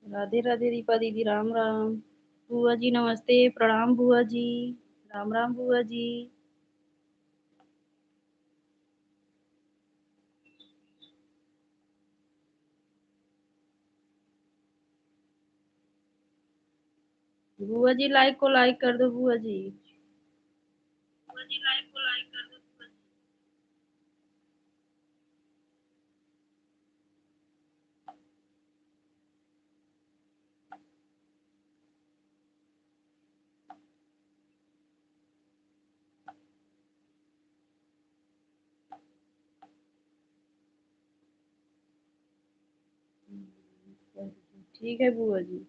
राधे राधे दीपा दीदी, राम राम। बुआ जी नमस्ते, प्रणाम बुआ जी। राम राम बुआ जी। बुआ जी लाइक को लाइक कर दो बुआ जी। बुआ जी लाइक को लाइक कर दो बुआ जी। ठीक है बुआ जी।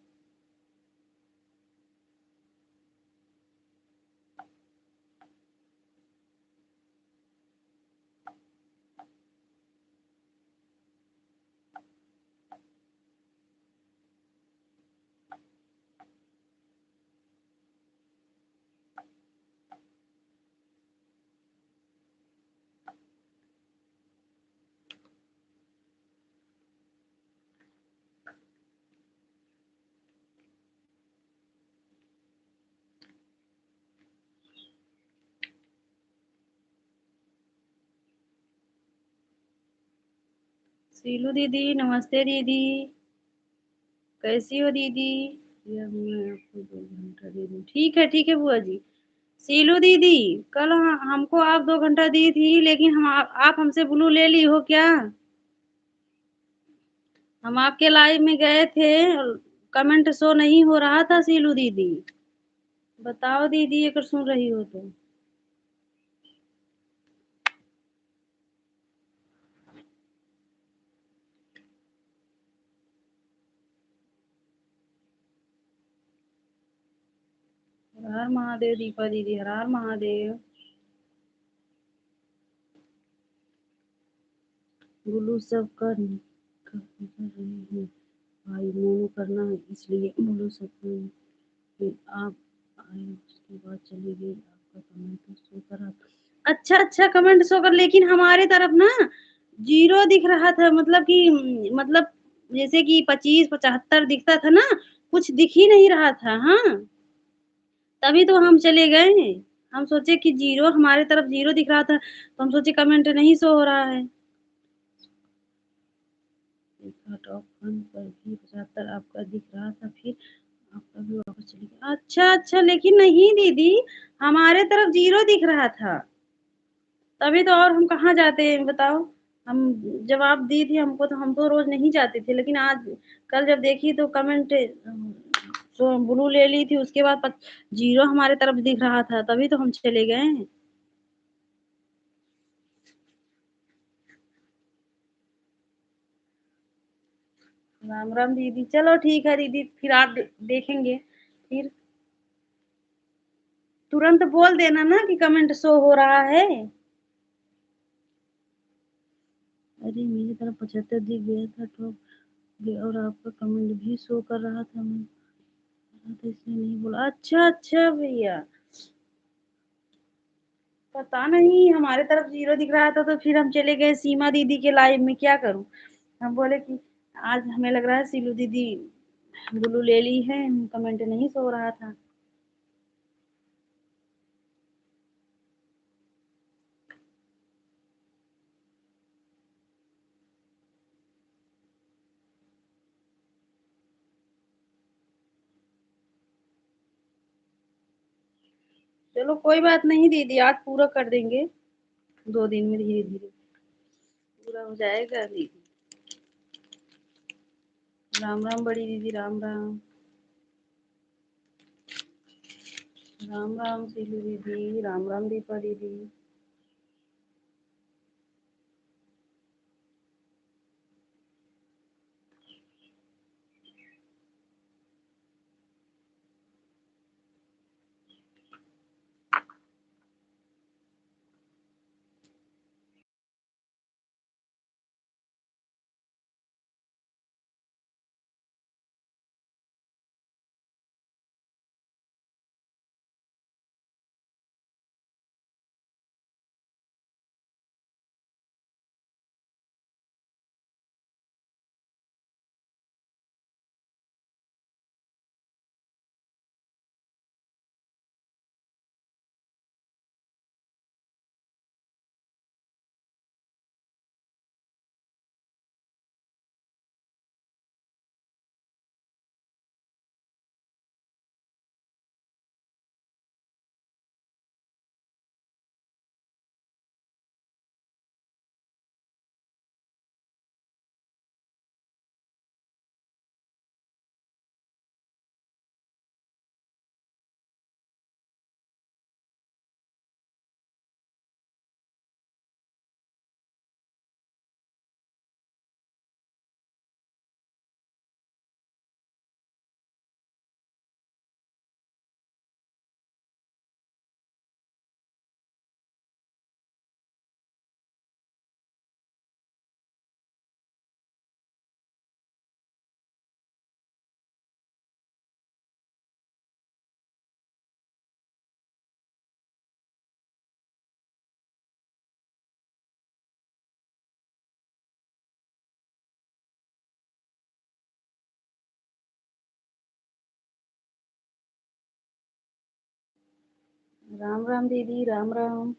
सीलू दीदी नमस्ते दीदी। कैसी हो दीदी? या मैं आपको 2 घंटा दे दूं? ठीक है बुआ जी। सीलू दीदी, कल हमको आप 2 घंटा दी थी, लेकिन आप हमसे ब्लू ले ली हो क्या? हम आपके लाइव में गए थे, कमेंट शो नहीं हो रहा था सीलू दीदी। बताओ दीदी अगर सुन रही हो तो। हर हर महादेव दीपा दीदी, हर हर महादेव। गुल्लू सब कर रहे हैं भाई, मोमो करना है इसलिए बोलो सब कर। फिर आप आए उसके बाद चली गई, आपका कमेंट तो शो करा। अच्छा कमेंट शो कर, लेकिन हमारे तरफ ना जीरो दिख रहा था, मतलब कि मतलब जैसे कि 25 75 दिखता था ना, कुछ दिख ही नहीं रहा था। हाँ, तभी तो हम चले गए। हम सोचे कि जीरो, हमारे तरफ जीरो दिख रहा था, तो हम सोचे कमेंट नहीं शो हो रहा है। देखा टॉप वन पर भी 75 आपका दिख रहा था, फिर आपका भी वापस चली गई। अच्छा लेकिन नहीं दीदी, हमारे तरफ जीरो दिख रहा था, तभी तो। और हम कहाँ जाते हैं बताओ? हम जवाब दी थी हमको, तो हम तो रोज नहीं जाते थे, लेकिन आज कल जब देखी तो कमेंट तो ब्लू ले ली थी, उसके बाद जीरो हमारे तरफ दिख रहा था, तभी तो हम चले गए। राम राम दीदी, चलो ठीक है दीदी, फिर आप देखेंगे फिर। तुरंत बोल देना ना कि कमेंट शो हो रहा है। अरे मेरी तरफ 75 दिख गया था तो, और आपका कमेंट भी शो कर रहा था, मैं तो इसलिए नहीं बोला। अच्छा भैया, पता नहीं, हमारे तरफ जीरो दिख रहा था, तो फिर हम चले गए सीमा दीदी के लाइव में, क्या करूं? हम बोले कि आज हमें लग रहा है सीलू दीदी ब्लू ले ली है, कमेंट नहीं सो रहा था। चलो कोई बात नहीं दीदी, आज पूरा कर देंगे, 2 दिन में धीरे धीरे पूरा हो जाएगा दीदी। राम राम बड़ी दीदी, राम राम। राम राम सीलू दीदी, राम राम दीपा दीदी। राम राम दीदी, राम राम।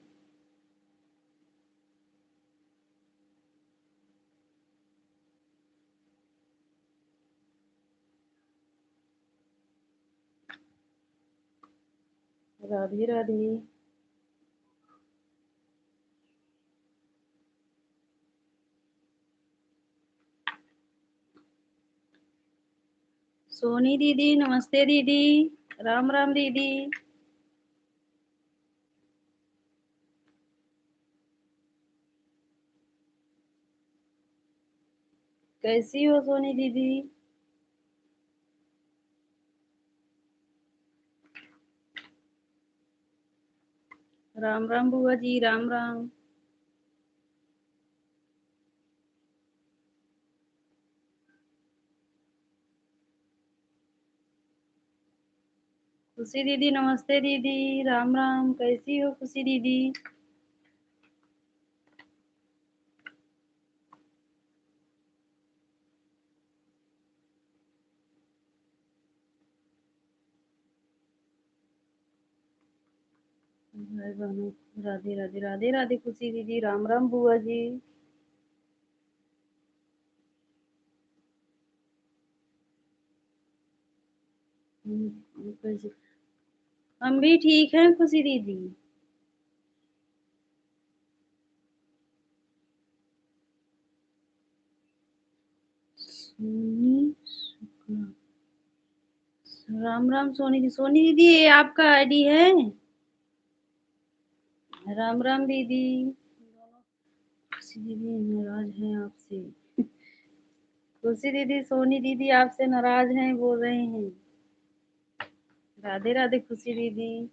राधे राधे। सोनी दीदी, नमस्ते दीदी। राम राम दीदी। कैसी हो सोनी दीदी? राम राम बुआ जी, राम राम। खुशी दीदी, नमस्ते दीदी। राम राम, कैसी हो खुशी दीदी? भाई बहनों, राधे राधे, राधे राधे खुशी दीदी, राम राम बुआ जी। कैसे? हम भी ठीक हैं खुशी दीदी। सोनी शुक्ला। राम राम सोनी दी, सोनी दीदी ये आपका आईडी है? राम राम दीदी। खुशी दीदी नाराज हैं आपसे। खुशी दीदी, सोनी दीदी आपसे नाराज हैं, बोल रहे हैं। राधे राधे खुशी दीदी।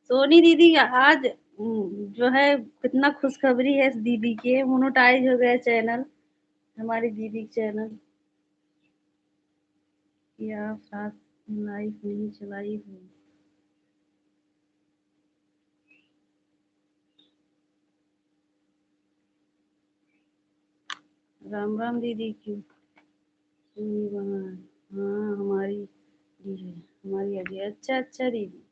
सोनी दीदी आज जो है कितना खुशखबरी है इस दीदी के, मोनेटाइज हो गया चैनल, हमारी दीदी का चैनल। कि आप साथ लाइफ नहीं चलाई हो। राम राम दीदी की सुनी बहन। हाँ हमारी दी है, हमारी आगे। अच्छा अच्छा दीदी।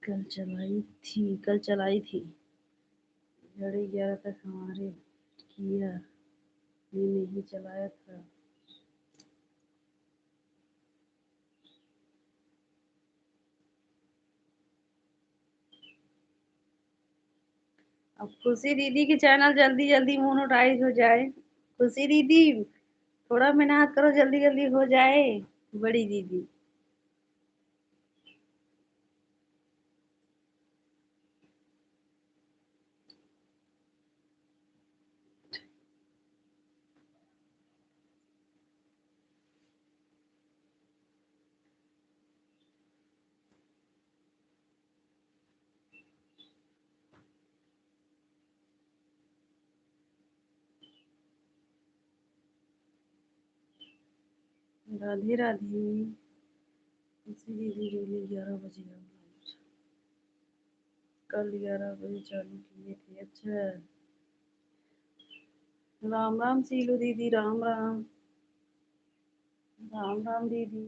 कल चलाई थी 11:30 तक हमारे किया, मैंने ही चलाया था। अब खुशी दीदी की चैनल जल्दी जल्दी मोनेटाइज हो जाए। खुशी दीदी थोड़ा मेहनत करो, जल्दी जल्दी हो जाए। बड़ी दीदी। राधे राधे। खुशी दीदी डेली 11 बजे कल 11 बजे चालू किए थे। अच्छा। राम राम सीलू दीदी, राम राम। राम राम दीदी।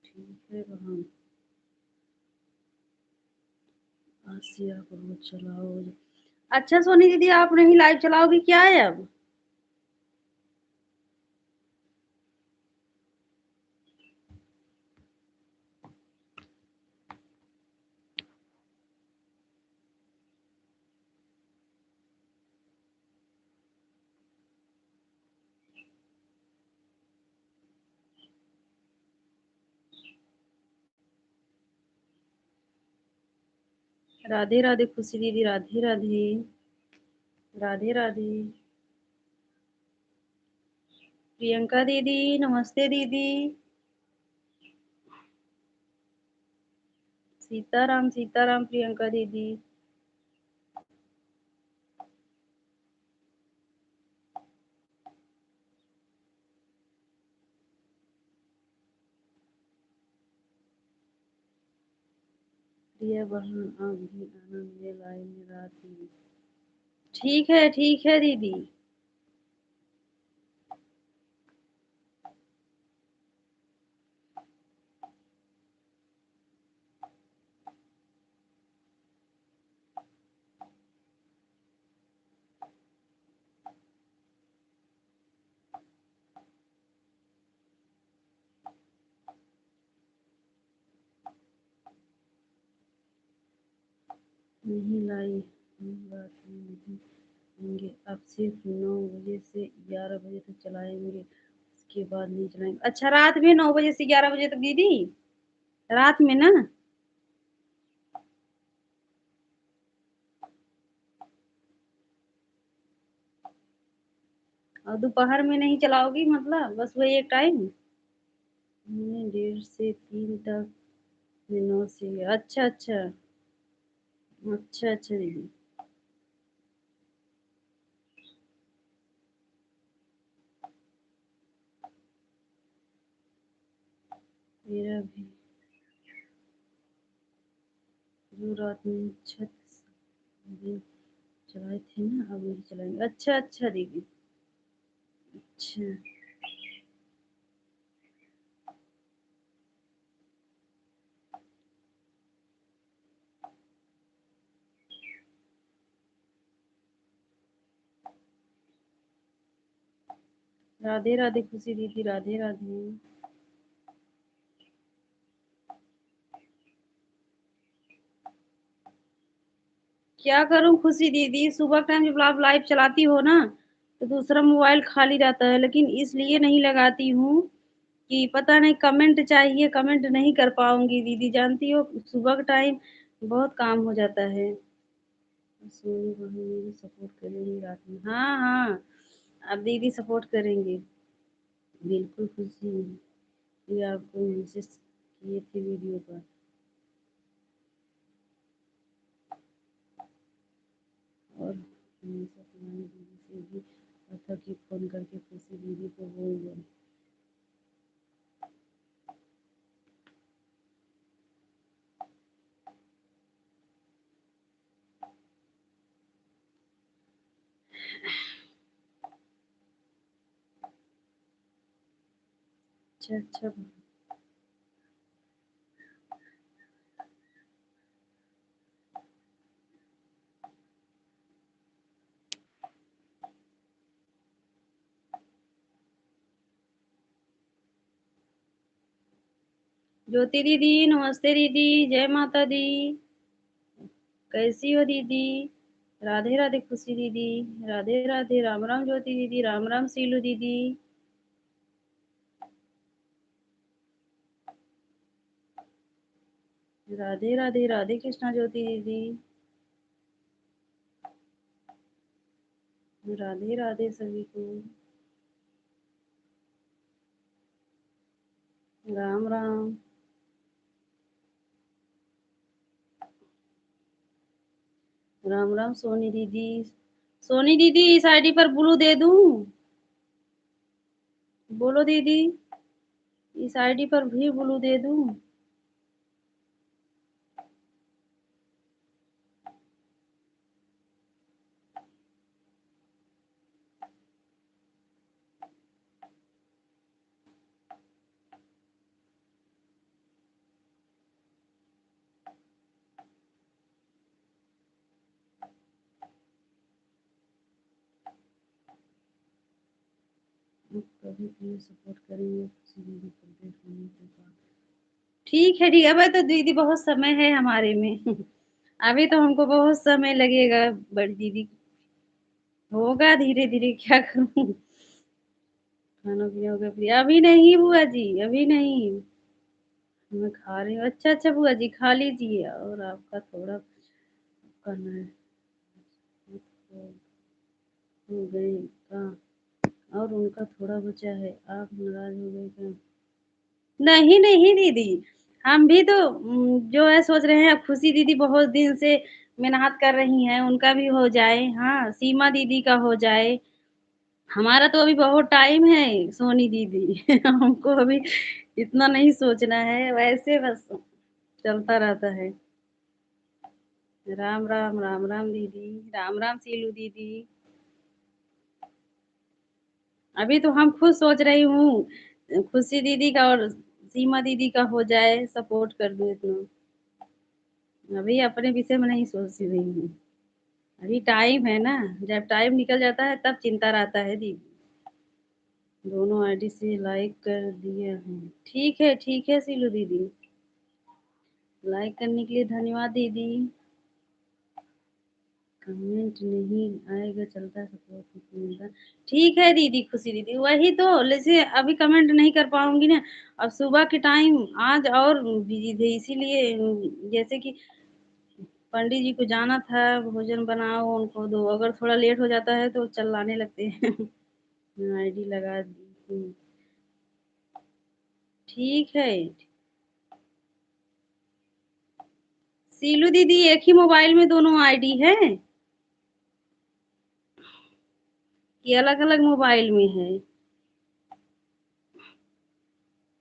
ठीक है बहन। आसिया को चलाओ। अच्छा सोनी दीदी, आप नहीं लाइव चलाओगी क्या है अब? राधे राधे खुशी दीदी, राधे राधे। राधे राधे। प्रियंका दीदी, नमस्ते दीदी। सीताराम सीताराम प्रियंका दीदी। प्रिया बहन आप भी आनंद ले लाए मेरा दी। ठीक है दीदी। नहीं लाई, हम रात में नहीं आएंगे, अब सिर्फ 9 बजे से 11 बजे तक चलाएंगे, उसके बाद नहीं चलाएंगे। अच्छा, रात में 9 बजे से 11 बजे तक दीदी, रात में ना? और दोपहर में नहीं चलाओगी मतलब, बस वही एक टाइम? हमने 1:30 से 3 तक में 9 से, अच्छा अच्छा, अच्छा अच्छा दीदी। मेरा भी जो रात में छत दिन चलाए थे ना, अब नहीं चलाएंगे। अच्छा अच्छा दीदी, अच्छा। राधे राधे खुशी दीदी, राधे राधे। क्या करूं खुशी दीदी, सुबह टाइम जब आप लाइव चलाती हो ना, तो दूसरा मोबाइल खाली रहता है, लेकिन इसलिए नहीं लगाती हूँ कि पता नहीं कमेंट चाहिए, कमेंट नहीं कर पाऊंगी दीदी, जानती हो सुबह का टाइम बहुत काम हो जाता है। सोनी बहन मेरी सपोर्ट करेंगी रात में, हाँ हाँ, अब दीदी सपोर्ट करेंगे, बिल्कुल खुशी। ये आपको मैसेज किए थे वीडियो पर। और हमेशा तुम्हारी दीदी से भी कहा कि फोन करके खुशी दीदी को बोल दो। अच्छा अच्छा। ज्योति दीदी नमस्ते दीदी, जय माता दी, कैसी हो दीदी? राधे राधे खुशी दीदी, राधे राधे, राम राम ज्योति दीदी, राम राम सीलू दीदी, राधे राधे, राधे कृष्णा ज्योति दीदी, राधे राधे सभी को, राम राम। राम राम सोनी दीदी, सोनी दीदी इस आईडी पर ब्लू दे दूं? बोलो दीदी, इस आईडी पर भी ब्लू दे दूं? कभी भी सपोर्ट करेंगे किसी दीदी कंप्लीट होने के बाद। ठीक है ठीक है, अबे तो दीदी बहुत समय है हमारे में अभी तो हमको बहुत समय लगेगा, बड़ी दीदी। होगा धीरे धीरे, क्या करूं। खाना पीना हो गया प्रिया? अभी नहीं बुआ जी, अभी नहीं। मैं खा रही हूँ। अच्छा अच्छा बुआ जी, खा लीजिए, और आपका थोड़ा करना है। हो गए का, और उनका थोड़ा बचा है, आप नाराज हो गए क्या? नहीं नहीं दीदी, हम भी तो जो है सोच रहे हैं, अब खुशी दीदी बहुत दिन से मेहनत कर रही हैं, उनका भी हो जाए, हाँ सीमा दीदी का हो जाए। हमारा तो अभी बहुत टाइम है सोनी दीदी हमको अभी इतना नहीं सोचना है, वैसे बस चलता रहता है। राम राम, राम राम दीदी, राम राम सीलू दीदी। अभी तो हम खुद सोच रही हूँ खुशी दीदी का और सीमा दीदी का हो जाए, सपोर्ट कर दूं इतना। अभी अपने विषय में नहीं सोच रही हूँ, अभी टाइम है ना, जब टाइम निकल जाता है तब चिंता रहता है दीदी। दोनों आईडी से लाइक कर दिए हैं, ठीक है सीलू दीदी, लाइक करने के लिए धन्यवाद दीदी। कमेंट नहीं आएगा चलता सपोर्ट नहीं मिलता। ठीक है दीदी, खुशी दीदी, वही तो जैसे अभी कमेंट नहीं कर पाऊँगी ना, अब सुबह के टाइम आज और बिज़ी थे इसीलिए जैसे कि पंडित जी को जाना था, भोजन बनाओ उनको दो, अगर थोड़ा लेट हो जाता है तो चिल्लाने लगते हैं। आईडी लगा दी। ठीक है। सीलू दीदी एक ही मोबाइल में दोनों आईडी है कि अलग-अलग मोबाइल में है?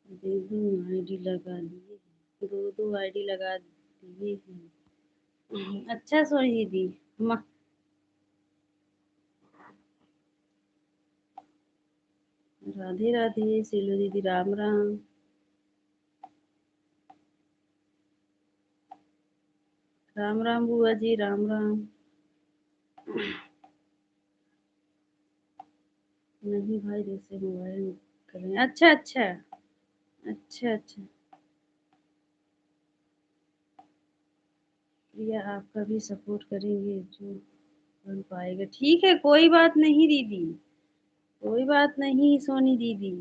दो-दो आईडी लगा लिए, दो-दो आईडी लगा दिए हैं। अच्छा सोनी दीदी, म राधे राधे, सीलू दीदी राम राम। राम राम बुआ जी, राम राम। नहीं भाई दूसरे मोबाइल में करें। अच्छा, अच्छा। अच्छा, अच्छा। प्रिया आपका भी सपोर्ट करेंगे जो बन पाएगा। ठीक है, कोई बात नहीं दीदी, कोई बात नहीं सोनी दीदी।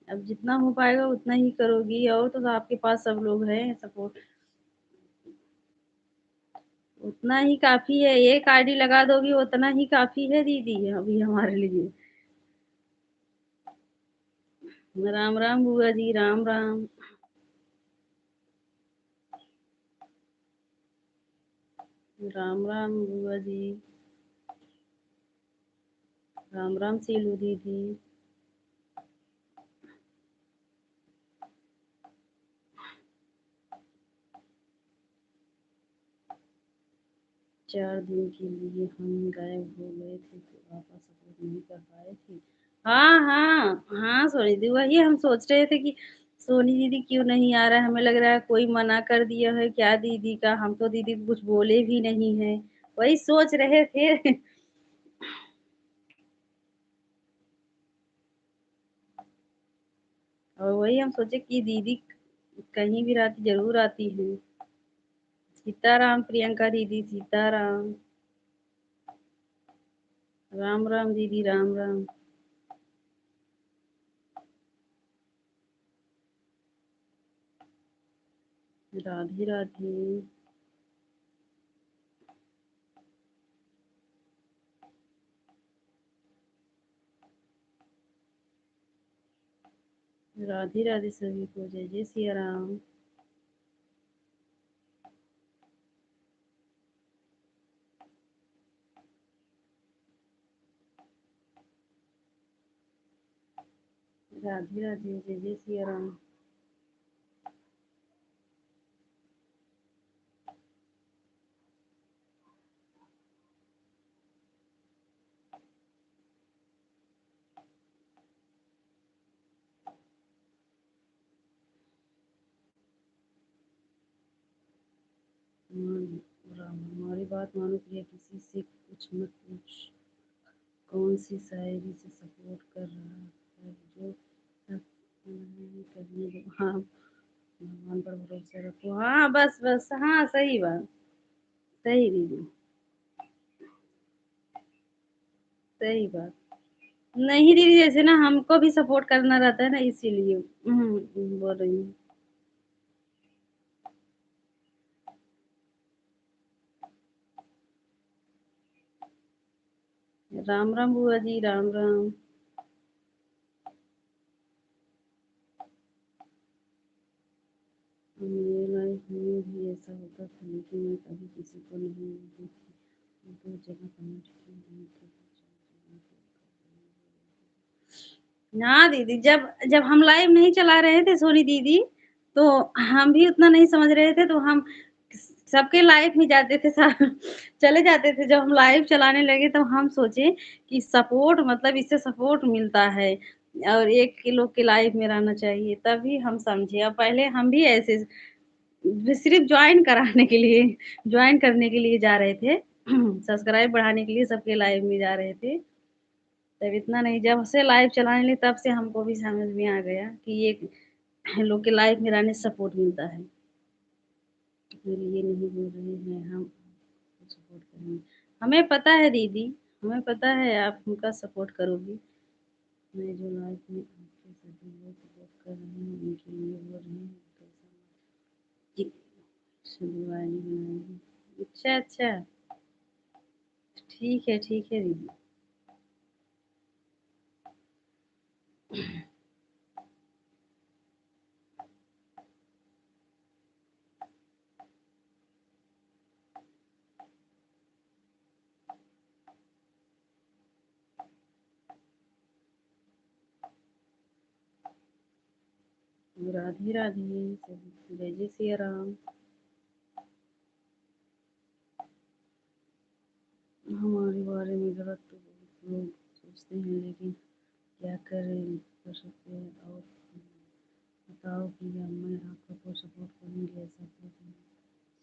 अब जितना हो पाएगा उतना ही करोगी और तो आपके पास सब लोग हैं सपोर्ट, उतना ही काफ़ी है। एक आईडी लगा दोगी उतना ही काफ़ी है दीदी अभी हमारे लिए। राम राम बुआ जी, राम राम। राम राम बुआ जी। राम राम सीलू दीदी। 4 दिन के लिए हम गायब हो गए थे तो आप सपोर्ट नहीं कर पाए थे। हाँ, हाँ, हाँ सोनी दीदी, वही हम सोच रहे थे कि सोनी दीदी क्यों नहीं आ रहा है, हमें लग रहा है कोई मना कर दिया है क्या दीदी का, हम तो दीदी को कुछ बोले भी नहीं हैं, वही सोच रहे थे। और वही हम सोचे कि दीदी कहीं भी रहती ज़रूर आती हैं। सीताराम प्रियंका दीदी, सीताराम। राम राम दीदी, राम राम। राधे राधे। राधे राधे सभी को, जय जय सिया राम। राधे राधे, जय जय सिया राम। राम हमारी बात मानो प्रिया, किसी से कुछ मत पूछ, कौन सी शायरी से सपोर्ट कर रहा है जो तक नहीं करने दो। हाँ, भगवान पर भरोसा रखो। हाँ बस बस, हाँ सही बात, सही दीदी, सही बात। नहीं दीदी, जैसे ना हमको भी सपोर्ट करना रहता है ना इसीलिए बोल रही हूँ। राम राम बुआ जी, राम राम। मेरे लाइफ में भी ऐसा होता था लेकिन मैं कभी किसी को नहीं देखी, दो जगह कमेंट की नहीं थी। ना दीदी, जब जब हम लाइव नहीं चला रहे थे सोनी दीदी, तो हम भी उतना नहीं समझ रहे थे, तो हम सबके लाइव में जाते थे चले जाते थे। जब हम लाइव चलाने लगे तो हम सोचे कि सपोर्ट मतलब इससे सपोर्ट मिलता है और एक के लोग के लाइव में रहना चाहिए, तभी हम समझे। और पहले हम भी ऐसे सिर्फ ज्वाइन कराने के लिए, ज्वाइन करने के लिए जा रहे थे। सब्सक्राइब बढ़ाने के लिए सबके लाइव में जा रहे थे। तब इतना नहीं, जब से लाइव चलाने लगे तब से हमको भी समझ में आ गया कि ये लोग के लाइव में रहने से सपोर्ट मिलता है। फिर ये नहीं बोल रहे हैं हम सपोर्ट करेंगे। हमें पता है दीदी, हमें पता है आप हमका सपोर्ट करोगी। मैं जो लाइफ में आपके सभी लोग सपोर्ट कर रहे हैं उनके लिए हो रहे हैं तो जी दुआएं बनाएगी। अच्छा अच्छा, ठीक है दीदी। राधे राधे, सभी जय जय सिया राम। हमारे बारे में गलत तो बहुत लोग सोचते हैं, लेकिन क्या करें, कर सकते हैं। और बताओ कि या मैं आपका कोई सपोर्ट करूँगी, ऐसा कुछ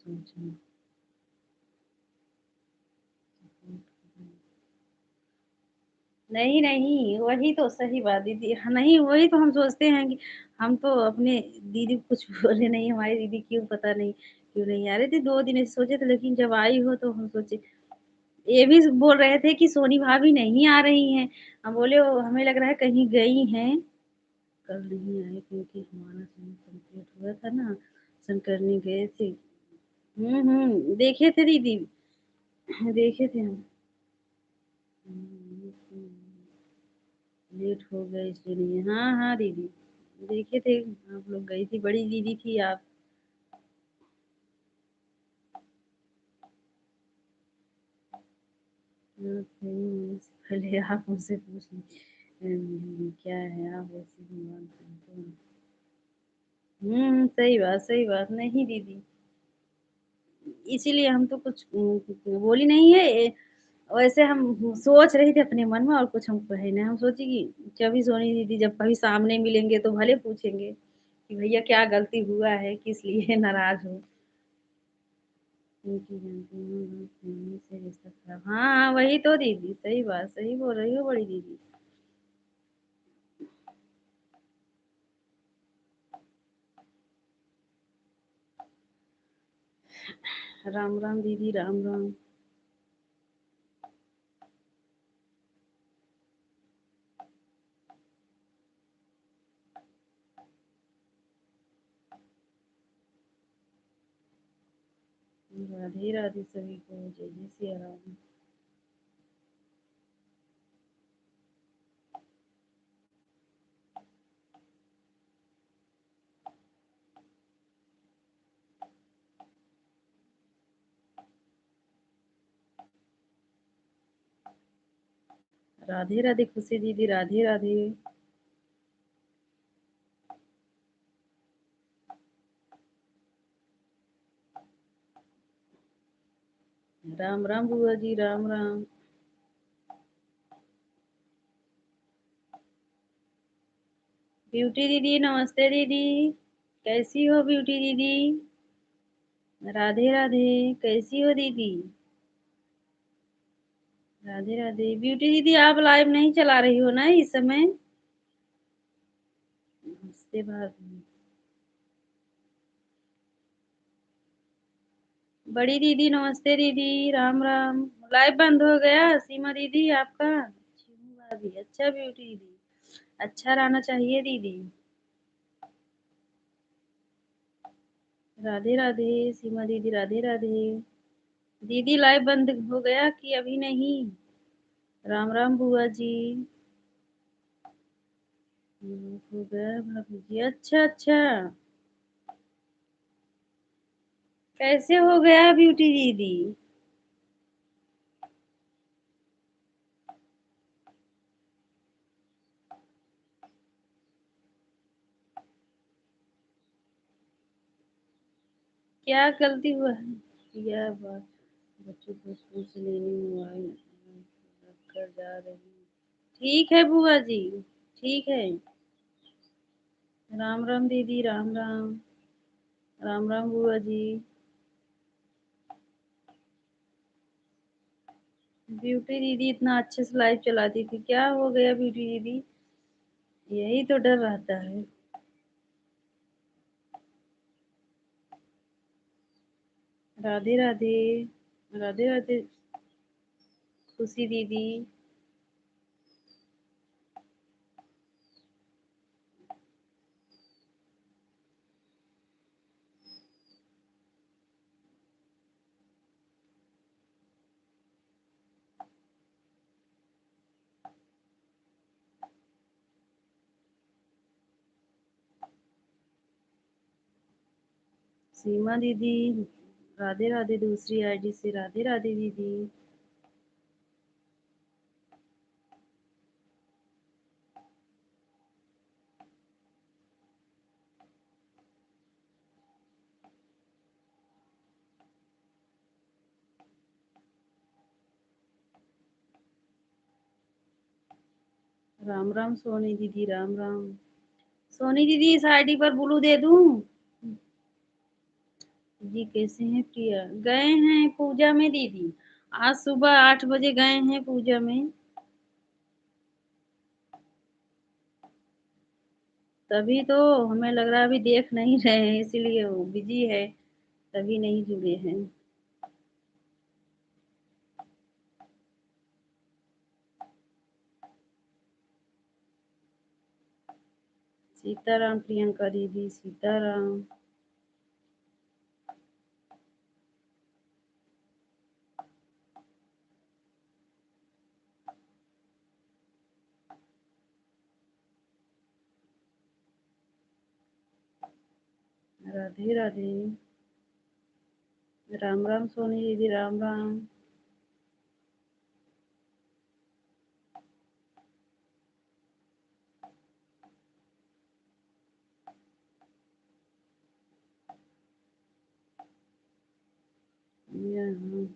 सोचना सपोर्ट। नहीं नहीं, वही तो सही बात दीदी। हाँ, नहीं वही तो हम सोचते हैं कि हम तो अपने दीदी को कुछ बोले नहीं, हमारी दीदी क्यों पता नहीं क्यों नहीं आ रही थी। 2 दिन ऐसे सोचे थे, लेकिन जब आई हो तो हम सोचे, ये भी बोल रहे थे कि सोनी भाभी नहीं आ रही हैं। हम बोले वो हमें लग रहा है कहीं गई हैं, कल नहीं आए क्योंकि हमारा सन कंप्लीट हुआ था ना, सन करने गए थे। देखे थे दीदी, देखे थे हम। लेट हो गए इसलिए नहीं। हाँ हाँ दीदी, देखे थे आप लोग गई थी, बड़ी दीदी थी आप। हाँ, पहले आप मुझसे पूछ क्या है, आप वैसे ही मानते हैं। सही बात नहीं दीदी, इसीलिए हम तो कुछ बोली नहीं है। वैसे हम सोच रहे थे अपने मन में, और कुछ हम कहे नहीं। हम सोचे कि कभी सोनी दीदी जब कभी सामने मिलेंगे तो भले पूछेंगे कि भैया क्या गलती हुआ है, किस लिए नाराज हो। उनकी जानती हूँ, मम्मी से रिश्ता खराब। हाँ हाँ वही तो दीदी, सही बात, सही बोल रही हो बड़ी दीदी। राम राम दीदी, राम राम। राधे राधे सभी को, जय जय सिया राम। राधे राधे खुशी दीदी, राधे राधे। राम राम बुआ जी, राम राम। ब्यूटी दीदी नमस्ते दीदी, कैसी हो ब्यूटी दीदी। राधे राधे, कैसी हो दीदी। राधे राधे ब्यूटी दीदी, आप लाइव नहीं चला रही हो ना इस समय। नमस्ते भाभी। बड़ी दीदी नमस्ते दीदी, राम राम। लाइव बंद हो गया सीमा दीदी आपका। भाभी अच्छा, ब्यूटी दीदी अच्छा रहना चाहिए दीदी। राधे राधे सीमा दीदी, राधे राधे। दीदी लाइव बंद हो गया कि अभी नहीं। राम राम बुआ जी। हो गया भाभी जी, अच्छा अच्छा। कैसे हो गया ब्यूटी दीदी। क्या गलती हुआ है। यह बात बच्चों को स्कूल से लेने मोबाइल रख कर जा रही हूँ। ठीक है बुआ जी, ठीक है। राम राम दीदी, राम राम। राम राम बुआ जी। ब्यूटी दीदी इतना अच्छे से लाइव चलाती थी, क्या हो गया ब्यूटी दीदी। यही तो डर रहता है। राधे राधे, राधे राधे। खुशी दीदी। सीमा दीदी, राधे राधे। दूसरी आईडी से राधे राधे दीदी। राम राम सोनी दीदी, राम राम। सोनी दीदी, इस आईडी पर ब्लू दे दूं? जी कैसे हैं प्रिया? गए हैं पूजा में दीदी। आज सुबह 8 बजे गए हैं पूजा में। तभी तो हमें लग रहा है अभी देख नहीं रहे हैं, इसीलिए वो बिजी है, तभी नहीं जुड़े हैं। सीताराम प्रियंका दीदी, सीताराम। राधे राधे। राम राम सोनी दीदी, राम राम। यहाँ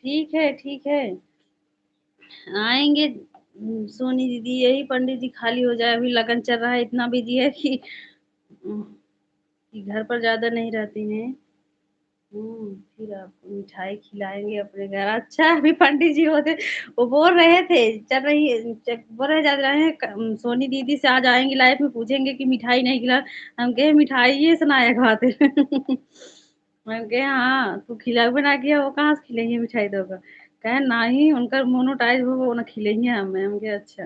ठीक है, ठीक है। आएंगे सोनी दीदी, यही पंडित जी खाली हो जाए, अभी लगन चल रहा है, इतना बिजी है कि घर पर ज्यादा नहीं रहती हैं। फिर आपको मिठाई खिलाएंगे अपने घर। अच्छा, अभी पंडित जी होते, वो बोल रहे थे, चल रही बोल रहे जा रहे हैं सोनी दीदी से आज आएंगे लाइफ में, पूछेंगे कि मिठाई नहीं खिला। हम कहे मिठाई ये सुनाए खाते हम कहे हाँ, तू खिलावे ना किया, वो कहाँ से खिलेंगे मिठाई तो का। कहे नहीं, उनका मोनोटाइज हो वो ना खिलेंगे हमें। हम कहे अच्छा।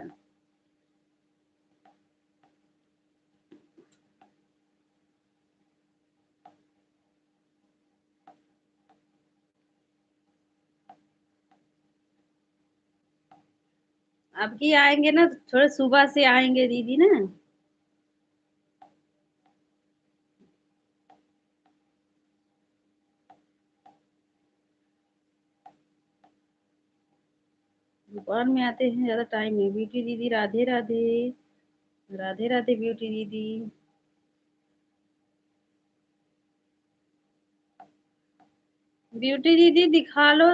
अब की आएंगे ना, थोड़े सुबह से आएंगे दीदी ना। दोपहर में आते हैं, ज्यादा टाइम नहीं। ब्यूटी दीदी, राधे राधे। राधे राधे ब्यूटी दीदी। ब्यूटी दीदी दिखा लो,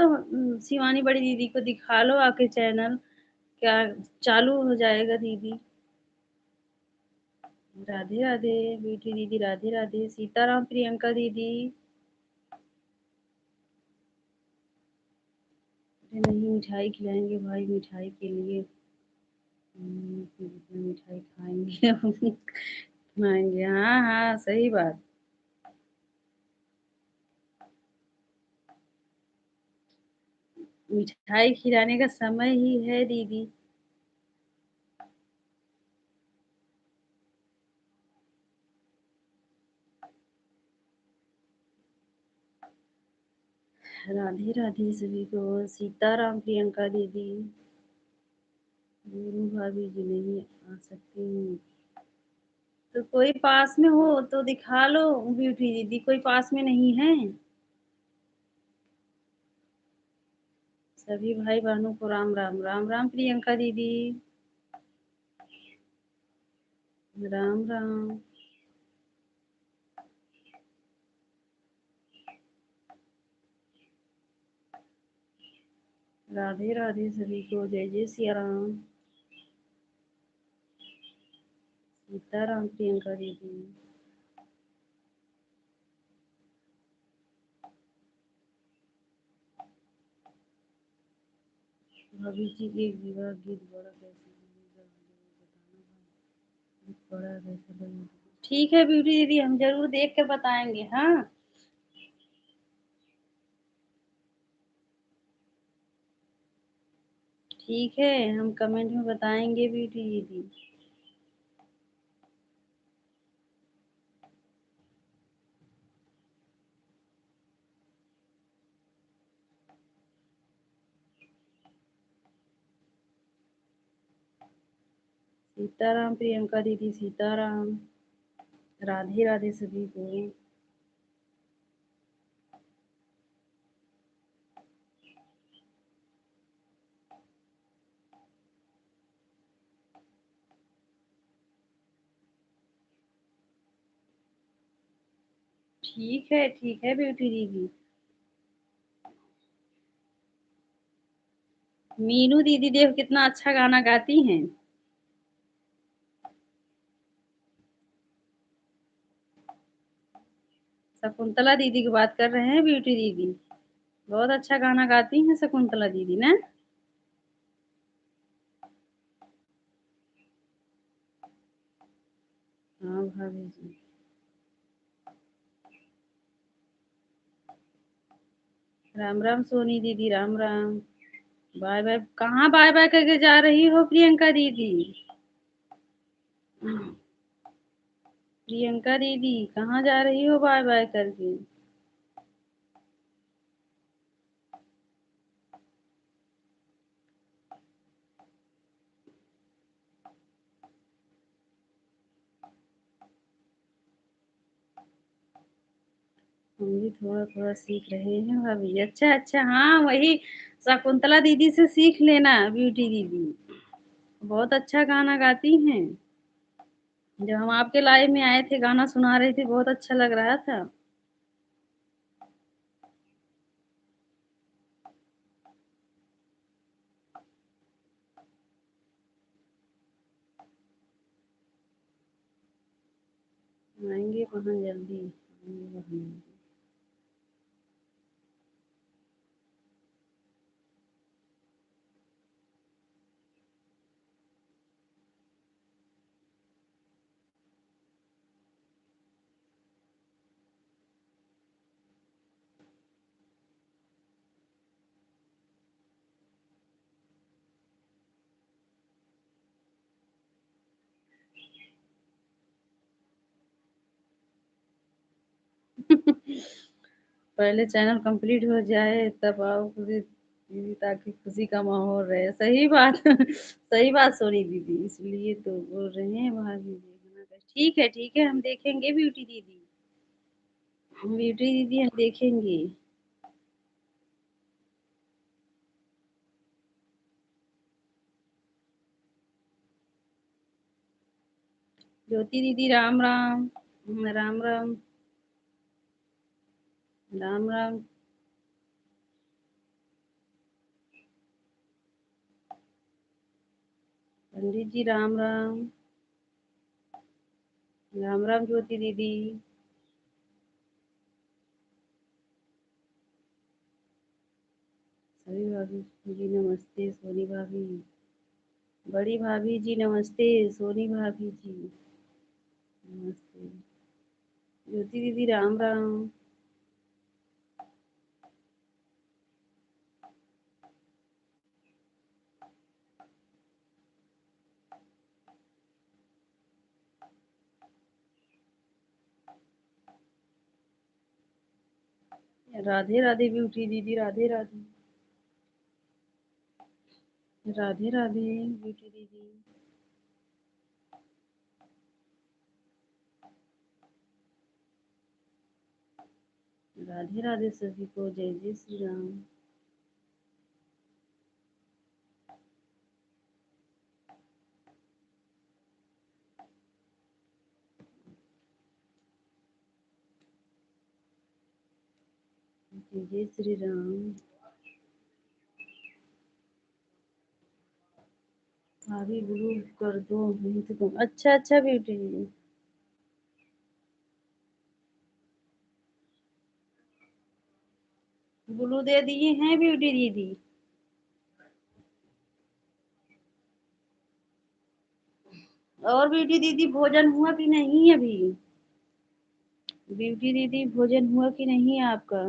शिवानी बड़ी दीदी को दिखा लो आके चैनल, क्या चालू हो जाएगा दीदी। राधे राधे ब्यूटी दीदी, राधे राधे। सीताराम प्रियंका दीदी। अरे नहीं, मिठाई खिलाएंगे भाई, मिठाई के लिए मिठाई खाएंगे खाएंगे, हाँ हाँ सही बात। मिठाई खिलाने का समय ही है दीदी। राधे राधे सभी को। सीताराम प्रियंका दीदी। गुरु भाभी जी नहीं आ सकती हूँ, तो कोई पास में हो तो दिखा लो ब्यूटी दीदी, कोई पास में नहीं है। सभी भाई बहनों को राम राम। राम राम प्रियंका दीदी, राम राम। राधे राधे सभी को। जय जय सिया राम। सीताराम प्रियंका दीदी। भाभी जी के विवाह गीत बड़ा कैसे लगेगा, बताना भाई, गीत बड़ा कैसे लगेगा। ठीक है ब्यूटी दीदी, हम जरूर देख कर बताएंगे। हाँ ठीक है, हम कमेंट में बताएंगे ब्यूटी दीदी। सीताराम प्रियंका दीदी, सीताराम। राधे राधे सभी को। ठीक है ब्यूटी दीदी। मीनू दीदी देखो कितना अच्छा गाना गाती हैं। शकुंतला दीदी की बात कर रहे हैं ब्यूटी दीदी। बहुत अच्छा गाना गाती हैं शकुंतला दीदी ना। हाँ भाभी जी। राम राम सोनी दीदी, राम राम। बाय बाय, कहाँ बाय बाय करके जा रही हो प्रियंका दीदी? प्रियंका दीदी कहाँ जा रही हो बाय बाय करके? हम भी थोड़ा थोड़ा सीख रहे हैं भाभी। अच्छा अच्छा, हाँ वही शकुंतला दीदी से सीख लेना ब्यूटी दीदी। बहुत अच्छा गाना गाती हैं। जब हम आपके लाइव में आए थे गाना सुना रहे थे, बहुत अच्छा लग रहा था। आएंगे वहाँ जल्दी, आएंगे वहाँ जल्दी। पहले चैनल कंप्लीट हो जाए तब आओ खुशी दीदी, ताकि खुशी का माहौल रहे। सही बात सही बात सोनी दीदी, इसलिए तो बोल रहे हैं भाभी देखना ठीक है हम देखेंगे ब्यूटी दीदी। ब्यूटी दीदी हम देखेंगे। ज्योति दीदी, राम राम। राम राम। राम राम। पंडित जी, राम राम। राम राम ज्योति दीदी। सभी भाभी जी नमस्ते, सोनी भाभी। बड़ी भाभी जी नमस्ते, सोनी भाभी जी नमस्ते। ज्योति दीदी, राम राम। राधे राधे ब्यूटी दीदी, राधे राधे। राधे राधे ब्यूटी दीदी। राधे राधे सभी को, जय जय श्री राम। जय जय श्री राम। भाभी ब्लू कर दो नहीं तो तुम। अच्छा अच्छा ब्यूटी दीदी। ब्लू दे दिए हैं ब्यूटी दीदी। और ब्यूटी दीदी भोजन हुआ कि नहीं अभी? ब्यूटी दीदी भोजन हुआ कि नहीं आपका?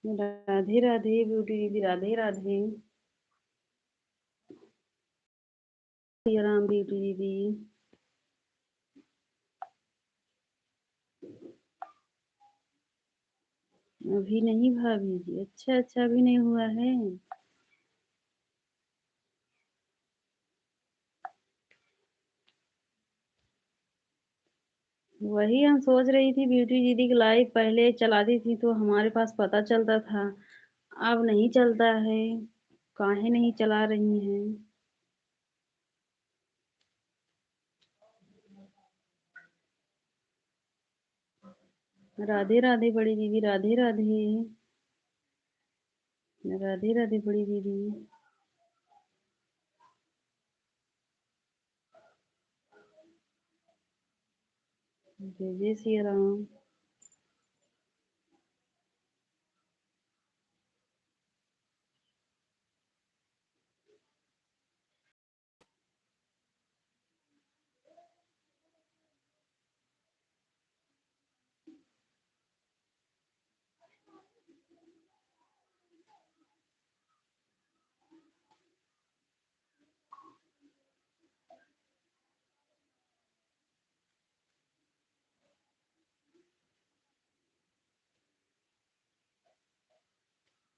राधे राधे ब्यूटी दीदी, राधे राधे। सिया राम ब्यूटी दीदी। अभी नहीं भाभी जी, अच्छा अच्छा, अभी नहीं हुआ है। वही हम सोच रही थी, ब्यूटी दीदी की लाइव पहले चलाती थी तो हमारे पास पता चलता था, अब नहीं चलता है। काहे नहीं चला रही हैं? राधे राधे बड़ी दीदी, राधे राधे। राधे राधे बड़ी दीदी। जय जय सिया राम।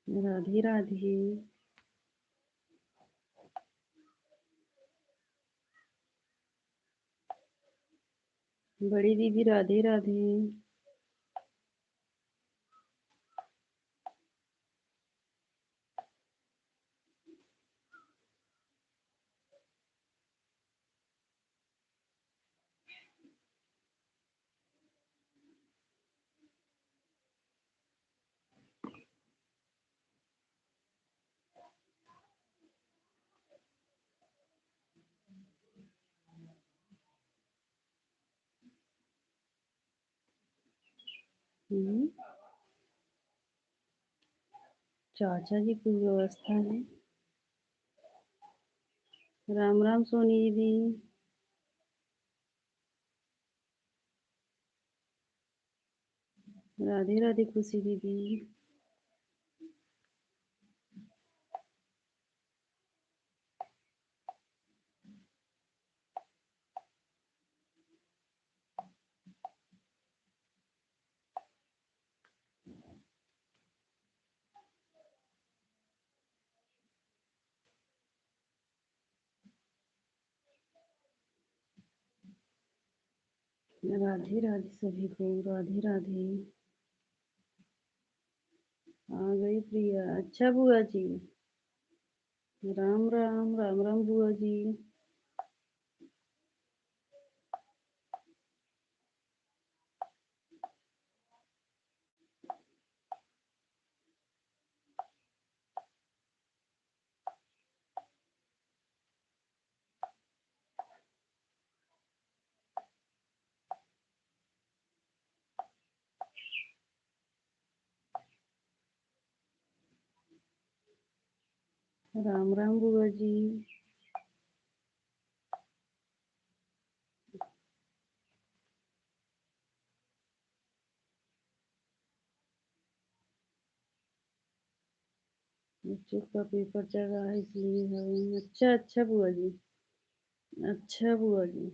राधे राधे। बड़ी दीदी राधे राधे। हम्म, चाचा जी कुछ व्यवस्था है। राम राम सोनी दीदी। राधे राधे खुशी दीदी। राधे राधे सभी को, राधे राधे। आ गई प्रिया, अच्छा बुआ जी। राम राम, राम राम बुआ जी। राम राम बुआ जी। बच्चों का पेपर चल रहा है इसलिए है। अच्छा अच्छा बुआ जी। अच्छा बुआ जी।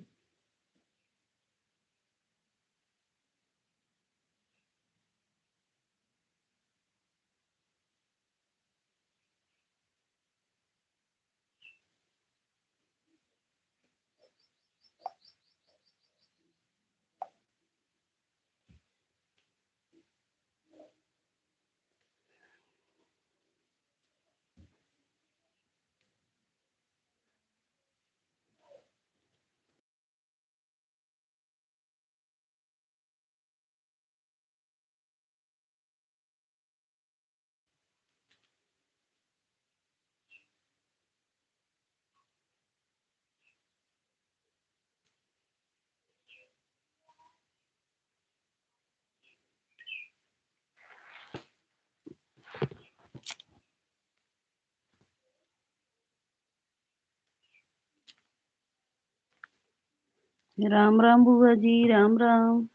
राम राम बुआ जी, राम राम।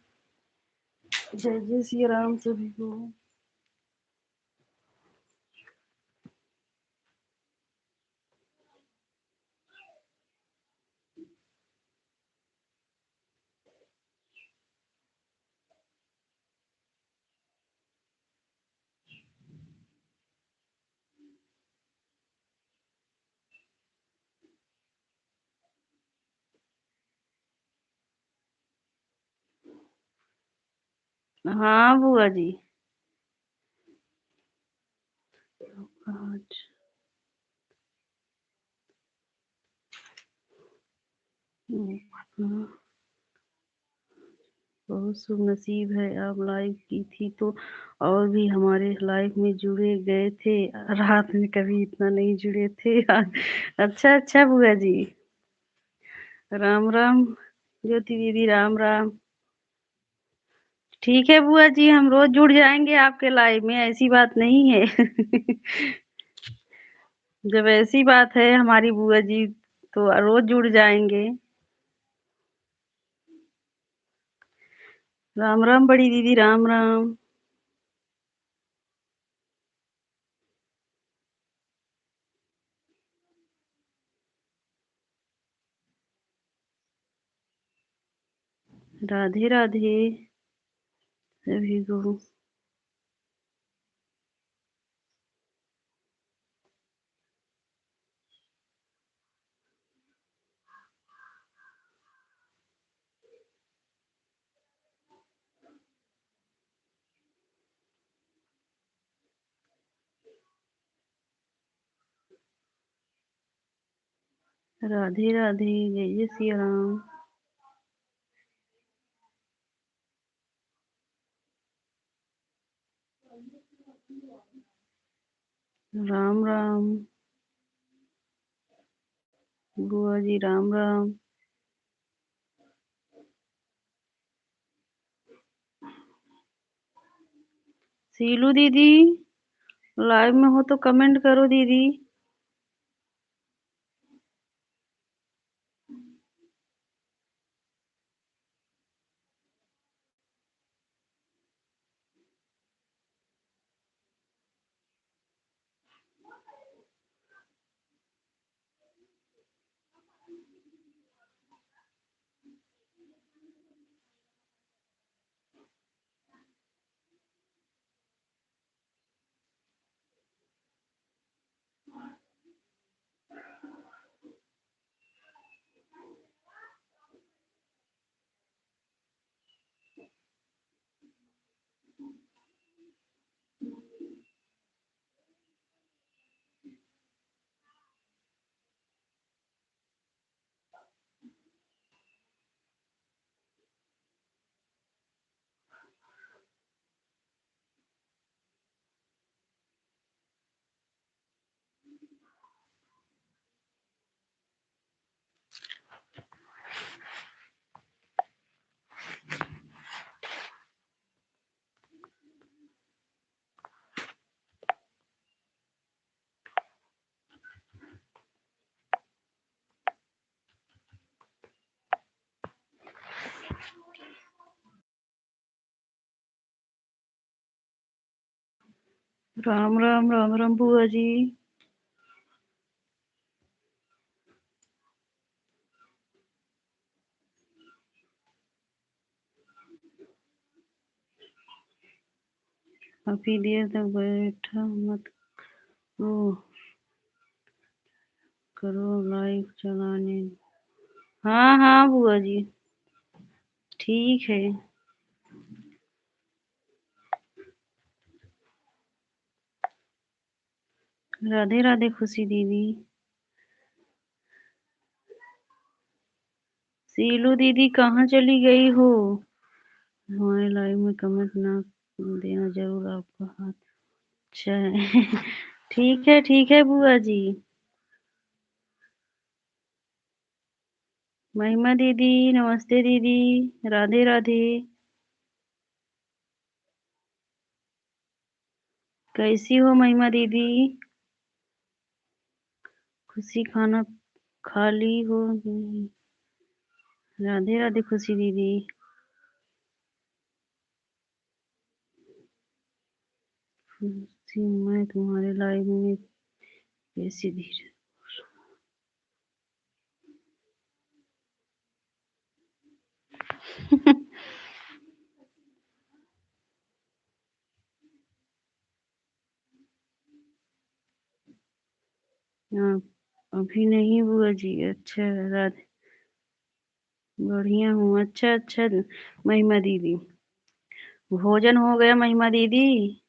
जय जय श्री राम सभी को। हाँ बुआ जी। आज हाँ, बहुत शुभ नसीब है आप लाइव की थी तो और भी हमारे लाइफ में जुड़े गए थे। रात में कभी इतना नहीं जुड़े थे। अच्छा अच्छा बुआ जी। राम राम ज्योति दीदी, राम राम। ठीक है बुआ जी, हम रोज जुड़ जाएंगे आपके लाइव में, ऐसी बात नहीं है। जब ऐसी बात है हमारी बुआ जी तो रोज जुड़ जाएंगे। राम राम बड़ी दीदी, राम राम। राधे राधे सभी को। राधे राधे, जय जय सिया राम। राम राम बुआ जी, राम राम। सीलू दीदी लाइव में हो तो कमेंट करो दीदी। राम राम, राम राम बुआ जी। काफी देर तक बैठा मत वो करो लाइव चलाने। हाँ हाँ बुआ जी, ठीक है। राधे राधे खुशी दीदी। सीलू दीदी कहाँ चली गई हो? हमारे लाइव में कमेंट ना देना जरूर आपका हाथ। अच्छा है। ठीक है बुआ जी। महिमा दीदी, नमस्ते दीदी। राधे राधे। कैसी हो महिमा दीदी? खुशी खाना खा ली हो? राधे राधे खुशी दीदी। खुशी मैं तुम्हारे लाइव में कैसी धीरे। आप अभी नहीं बुआ जी। अच्छा राधे, बढ़िया हूँ। अच्छा अच्छा महिमा दीदी, भोजन हो गया महिमा दीदी?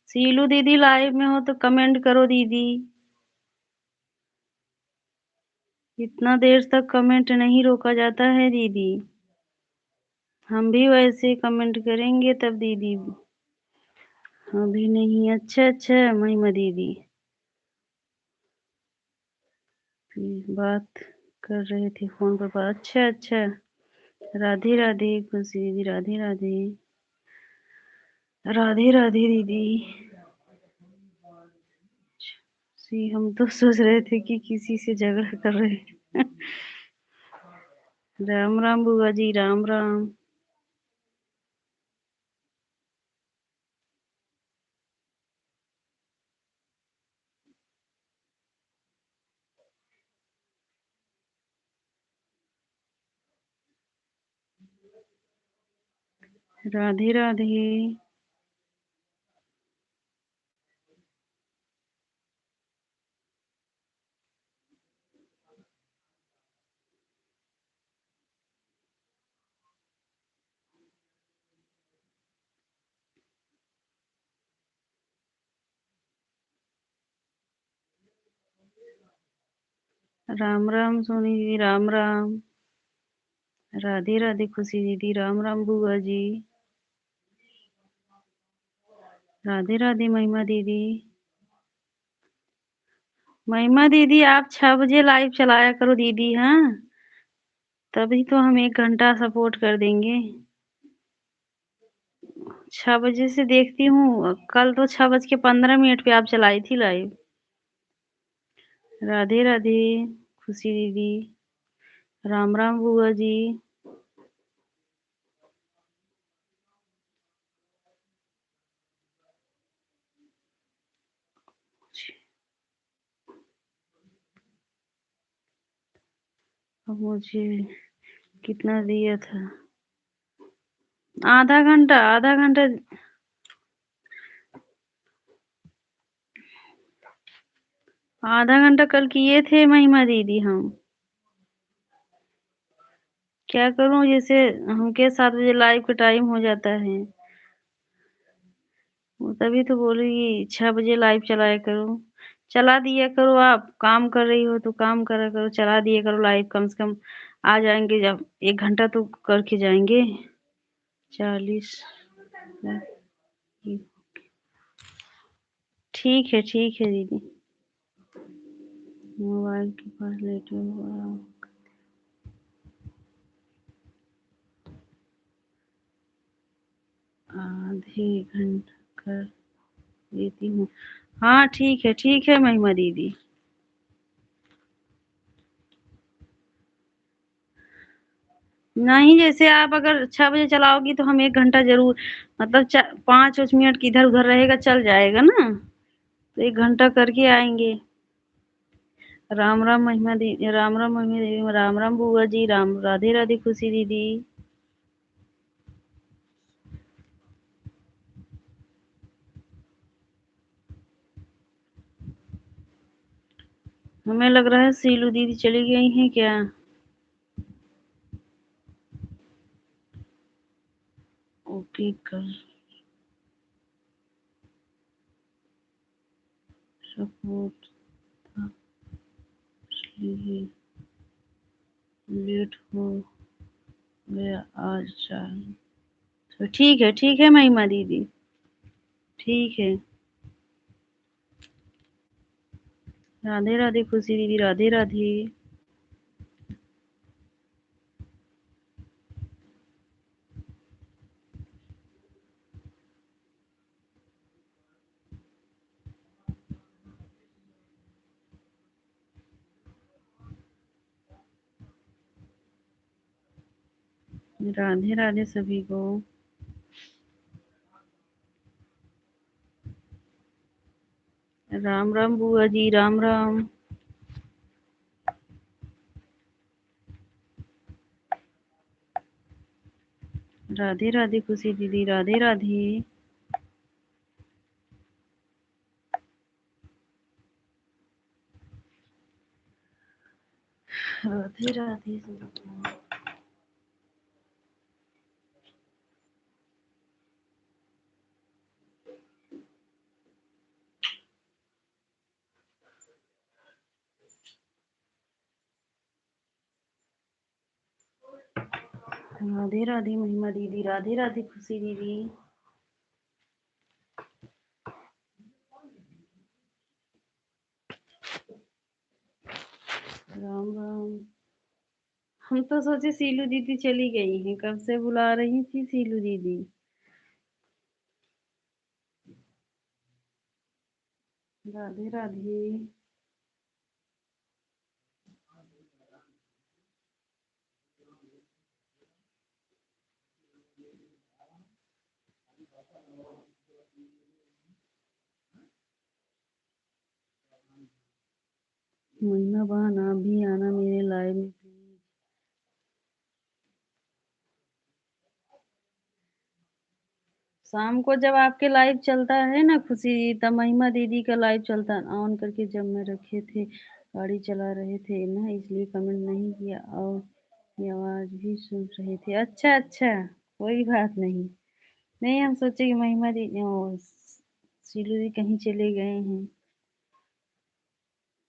सीलू दीदी लाइव में हो तो कमेंट करो दीदी। इतना देर तक कमेंट नहीं रोका जाता है दीदी। हम भी वैसे कमेंट करेंगे तब दीदी। अभी नहीं। अच्छा अच्छा महिमा दीदी बात कर रहे थे फोन पर। अच्छा अच्छा। राधे राधे खुशी दीदी। राधे राधे। राधे राधे दीदी। सी हम तो सोच रहे थे कि किसी से झगड़ा कर रहे हैं। राम राम बुआ जी। राम राम। राधे राधे। राम राम सोनी दीदी। राम राम। राधे राधे खुशी दीदी। राम राम बुआ जी। राधे राधे महिमा दीदी। महिमा दीदी आप 6 बजे लाइव चलाया करो दीदी। हाँ तभी तो हम 1 घंटा सपोर्ट कर देंगे। 6 बजे से देखती हूँ। कल तो 6:15 पे आप चलाई थी लाइव। राधे राधे खुशी दीदी। राम राम बुआ जी। अब मुझे कितना दिया था? आधा घंटा। आधा घंटा। आधा घंटा कल किए थे महिमा दीदी हम। क्या करूं जैसे हमके 7 बजे लाइव का टाइम हो जाता है। वो तभी तो बोली 6 बजे लाइव चलाया करो। चला दिया करो। आप काम कर रही हो तो काम करा करो। चला दिया करो लाइव। कम से कम आ जाएंगे। जब 1 घंटा तो करके जाएंगे। 40। ठीक है दीदी। मोबाइल के पास लेटे हुआ आधे घंटा कर देती हूँ। हाँ ठीक है महिमा दीदी। नहीं जैसे आप अगर 6 बजे चलाओगी तो हम 1 घंटा जरूर मतलब 5 मिनट की इधर उधर रहेगा चल जाएगा ना। तो 1 घंटा करके आएंगे। राम राम महिमा दीदी। राम राम महिमा दीदी। राम राम बुआ जी। राम राधे राधे खुशी दीदी। हमें लग रहा है सीलू दीदी चली गई हैं क्या? ओके कर सपोर्ट था इसलिए लेट हो गया आज चाहिए। तो ठीक है महिमा दीदी। ठीक है। राधे राधे खुशी दीदी। राधे राधे। राधे राधे सभी को। राम राम बुआ जी। राम राम। राधे राधे खुशी दीदी। राधे राधे। राधे राधे सभी को। राधे राधे महिमा दीदी, राधे राधे खुशी दीदी। राम राम। हम तो सोचे सीलू दीदी चली गई हैं, कब से बुला रही थी सीलू दीदी। राधे राधे। महिमा बहन आप भी आना मेरे लाइव में प्लीज। शाम को जब आपके लाइव चलता है ना खुशी, तब महिमा दीदी का लाइव चलता ऑन करके जब मैं रखे थे, गाड़ी चला रहे थे ना, इसलिए कमेंट नहीं किया और ये आवाज भी सुन रहे थे। अच्छा अच्छा, कोई बात नहीं। नहीं, हम सोचे कि महिमा दीदी सीलू दी कहीं चले गए हैं।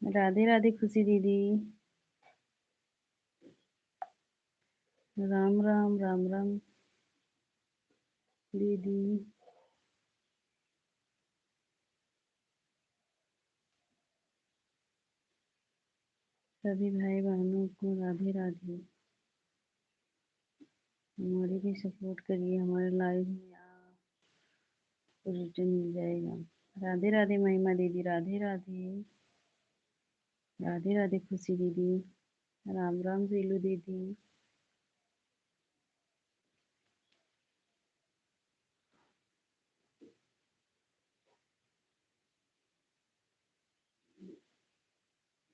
राधे राधे खुशी दीदी। राम राम राम राम दीदी। सभी भाई बहनों को राधे राधे। हमारी भी सपोर्ट करिए, हमारे लाइव में आपको रिटर्न मिल जाएगा। राधे राधे महिमा दीदी, राधे राधे। राधे राधे खुशी दीदी। राम राम सीलू दीदी।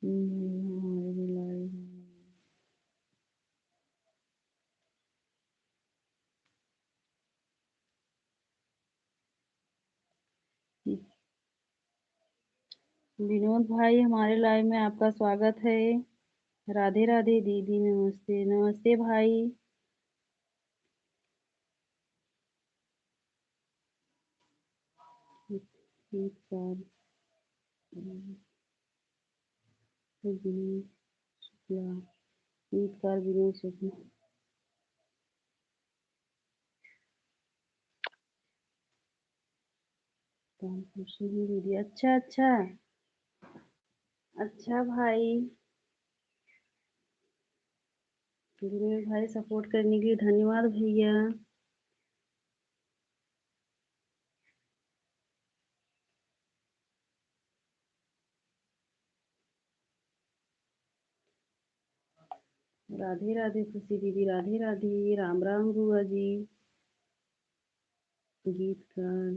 हमारे भी लाइव में। विनोद भाई, हमारे लाइव में आपका स्वागत है। राधे राधे दीदी, नमस्ते नमस्ते भाई। गीतकार विनोद शुक्ला। गीतकार विनोद शुक्ला। कानपुर से ही दीदी। अच्छा अच्छा। अच्छा भाई। विनोद भाई, सपोर्ट करने के लिए धन्यवाद भैया। राधे राधे खुशी दीदी, राधे राधे। राम राम बुआ जी। गीतकार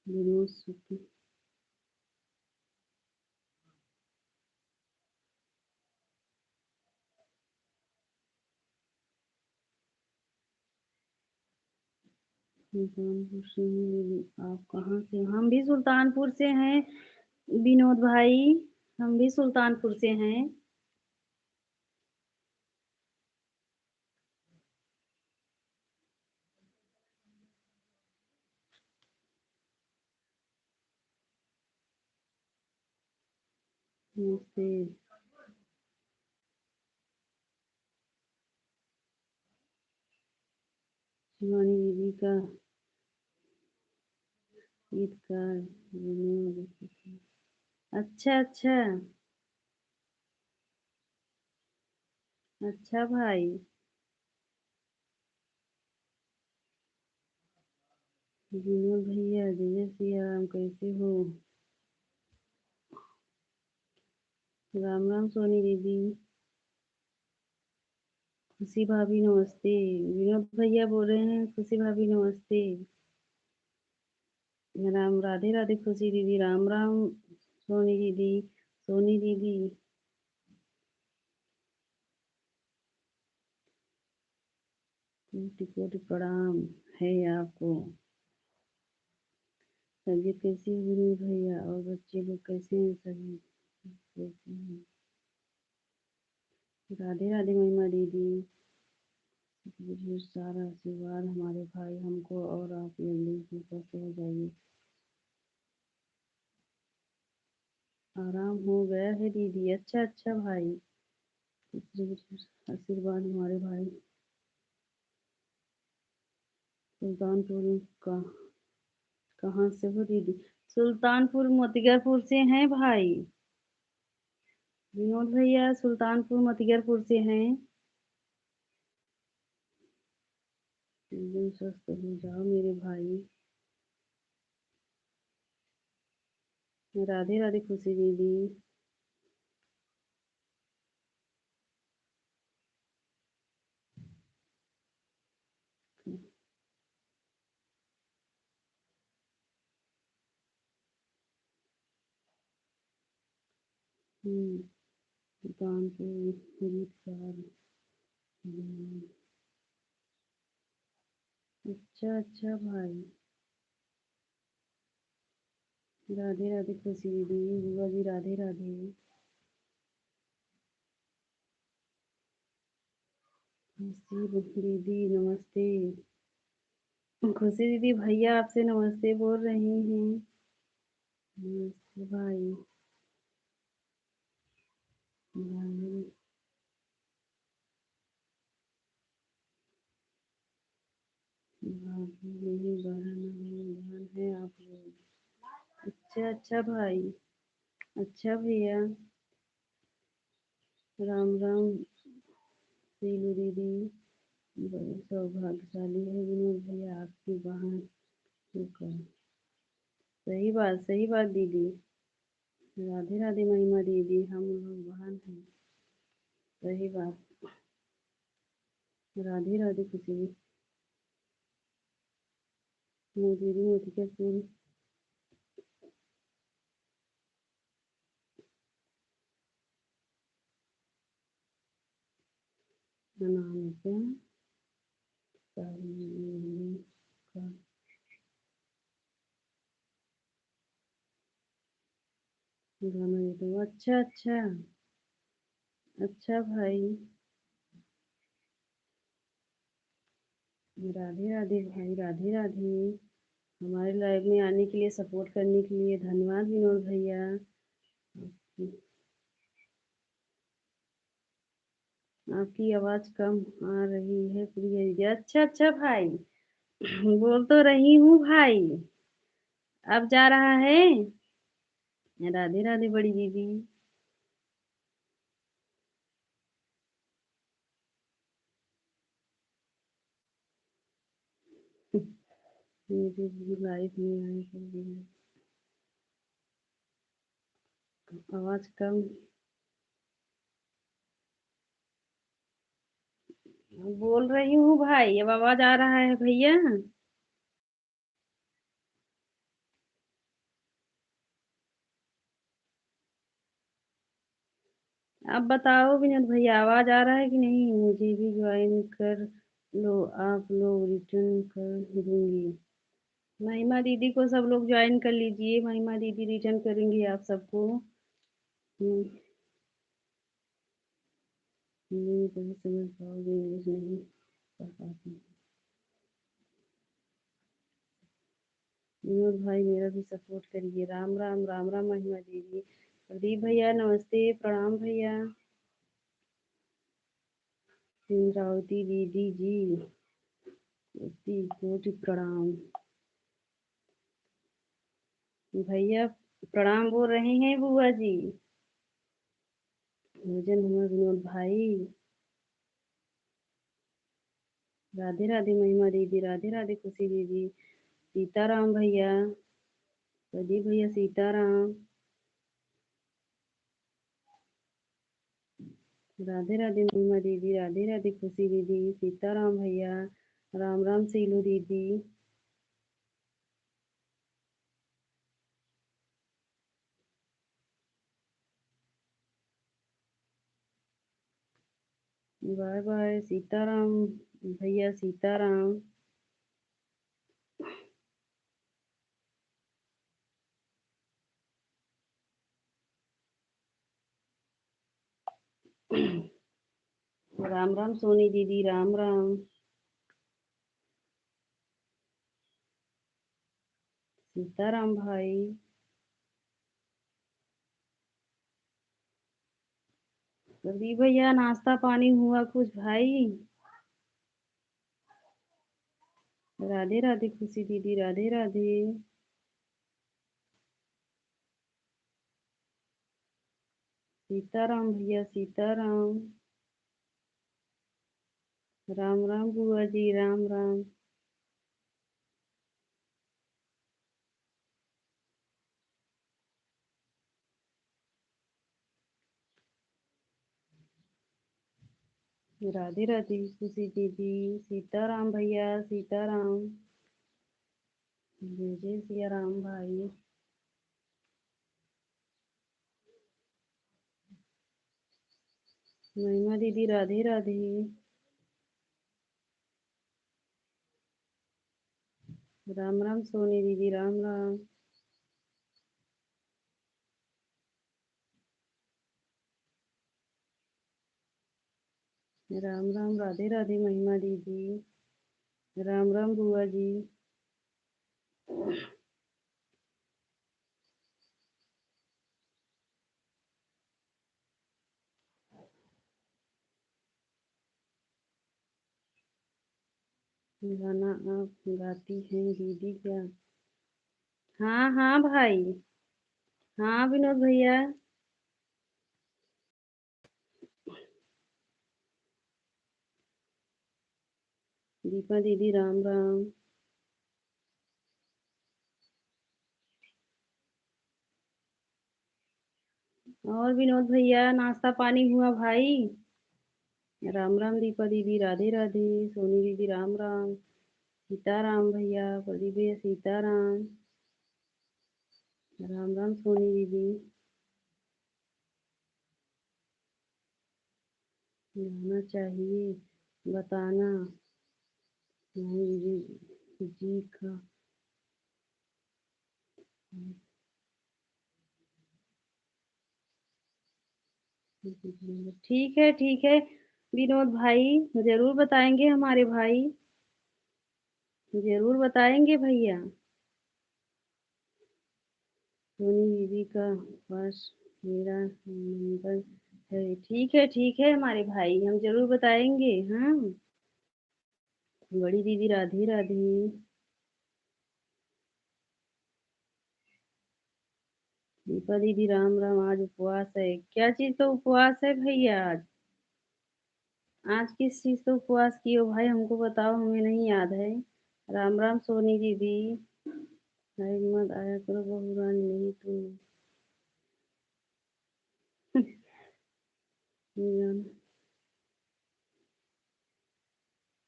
विनोद शुक्ला। सुल्तानपुर से हैं दीदी। आप कहाँ से? हम भी सुल्तानपुर से हैं विनोद भाई। हम भी सुल्तानपुर से हैं। नमस्ते। शिवानी दीदी का गीतकार विनोद। अच्छा अच्छा। अच्छा भाई। विनोद भैया, जय सिया राम, कैसे हो? राम राम सोनी दीदी। खुशी भाभी नमस्ते। विनोद भैया बोल रहे हैं, खुशी भाभी नमस्ते। राम राधे राधे खुशी दीदी, राम राम सोनी दीदी। सोनी दीदी, कोटि कोटि प्रणाम है आपको। तबीयत कैसी है विनोद भैया? और बच्चे लोग कैसे हैं? सभी कैसे हैं? राधे राधे महिमा दीदी। ढेर सारा आशीर्वाद हमारे भाई हमको, और आप जल्दी से स्वस्थ हो जाइए। आराम हो गया है दीदी। अच्छा अच्छा भाई। आशीर्वाद हमारे भाई। सुल्तानपुर का कहाँ से हो दीदी? सुल्तानपुर मोतिगरपुर से हैं भाई। विनोद भैया सुल्तानपुर मोतिगरपुर से हैं। एकदम स्वस्थ हो जाओ मेरे भाई। राधे राधे खुशी दीदी। सुल्तानपुर गीतकार। हम्म, अच्छा अच्छा भाई। राधे राधे खुशी दीदी, बुआ जी राधे राधे। खुशी दीदी नमस्ते। खुशी दीदी भैया आपसे नमस्ते बोल रही हैं। नमस्ते भाई। भाई भाभी नहीं बढ़ाना है, ध्यान है आप लोग। अच्छा अच्छा भाई। अच्छा भैया। राम राम सीलू दीदी। बड़े सौभाग्यशाली है विनोद भैया आपकी बहन होकर। सही बात दीदी। राधे राधे महिमा दीदी, हम लोग बहन हैं। सही बात। राधे राधे खुशी दीदी मोतिकरपुर का नाम है क्या? सारी का गाना ये तो अच्छा अच्छा। अच्छा भाई। राधे राधे भाई राधे राधे। हमारे लाइव में आने के लिए सपोर्ट करने के लिए धन्यवाद विनोद भैया। आपकी आवाज कम आ रही है प्रिय दीदी। अच्छा अच्छा भाई। बोल तो रही हूँ भाई। अब जा रहा है। राधे राधे बड़ी दीदी। मेरी भी लाइफ में आए कर दिया। आवाज कम। बोल रही हूँ भाई, अब आवाज आ रहा है भैया। अब बताओ विनोद भैया, आवाज आ रहा है कि नहीं? मुझे भी ज्वाइन कर लो, आप लोग रिटर्न कर दूंगी। महिमा दीदी को सब लोग ज्वाइन कर लीजिए, महिमा दीदी रिटर्न करेंगी आप सबको। हम्म, नहीं तो समझ पाओगे, इंग्लिश नहीं पढ़ पाती। विनोद भाई मेरा भी सपोर्ट करिए। राम राम राम राम महिमा दीदी। प्रदीप भैया नमस्ते, प्रणाम भैया। इंद्रावती दीदी जी कोटि कोटि प्रणाम। भैया प्रणाम बोल रहे हैं बुआ जी। भोजन हुआ विनोद भाई। राधे राधे महिमा दीदी, राधे राधे खुशी दीदी। सीताराम भैया। प्रदीप भैया सीताराम। राधे राधे महिमा दीदी, राधे राधे खुशी दीदी, सीताराम भैया। राम राम सीलू दीदी। बाय बाय सीताराम भैया सीताराम। राम राम सोनी दीदी, राम राम। सीताराम भाई। प्रदीप भैया नाश्ता पानी हुआ कुछ भाई? राधे राधे खुशी दीदी, राधे राधे। सीताराम भैया, सीताराम। राम राम बुआ जी, राम राम। राधे राधे खुशी दीदी, सीताराम भैया, सीताराम। जय जय सिया राम भाई। महिमा दीदी, राधे राधे। राम राम सोनी दीदी, राम राम। राम राम, राधे राधे महिमा दीदी। राम राम बुआ जी। गाना आप गाती हैं दीदी क्या? हाँ हाँ भाई। हाँ विनोद भैया। दीपा दीदी, राम राम। और विनोद भैया, नाश्ता पानी हुआ भाई? राम राम दीपा दीदी, राधे राधे। सोनी दीदी, राम राम। सीताराम भैया, प्रदीप भैया, सीताराम। राम राम सोनी दीदी। गाना चाहिए, बताना। नहीं जी का। ठीक है ठीक है विनोद भाई, जरूर बताएंगे हमारे भाई। जरूर बताएंगे भैया। सोनी दीदी का पास मेरा नंबर है। ठीक है हमारे भाई, हम जरूर बताएंगे। हाँ। बड़ी दीदी, राधे राधे। दीपा दीदी, राम राम। आज उपवास है, क्या चीज का उपवास है भैया आज? आज किस चीज का उपवास किए हो भाई, हमको बताओ, हमें नहीं याद है। राम राम सोनी दीदी। लाइव मत आया करो बहू रानी, नहीं तो गाना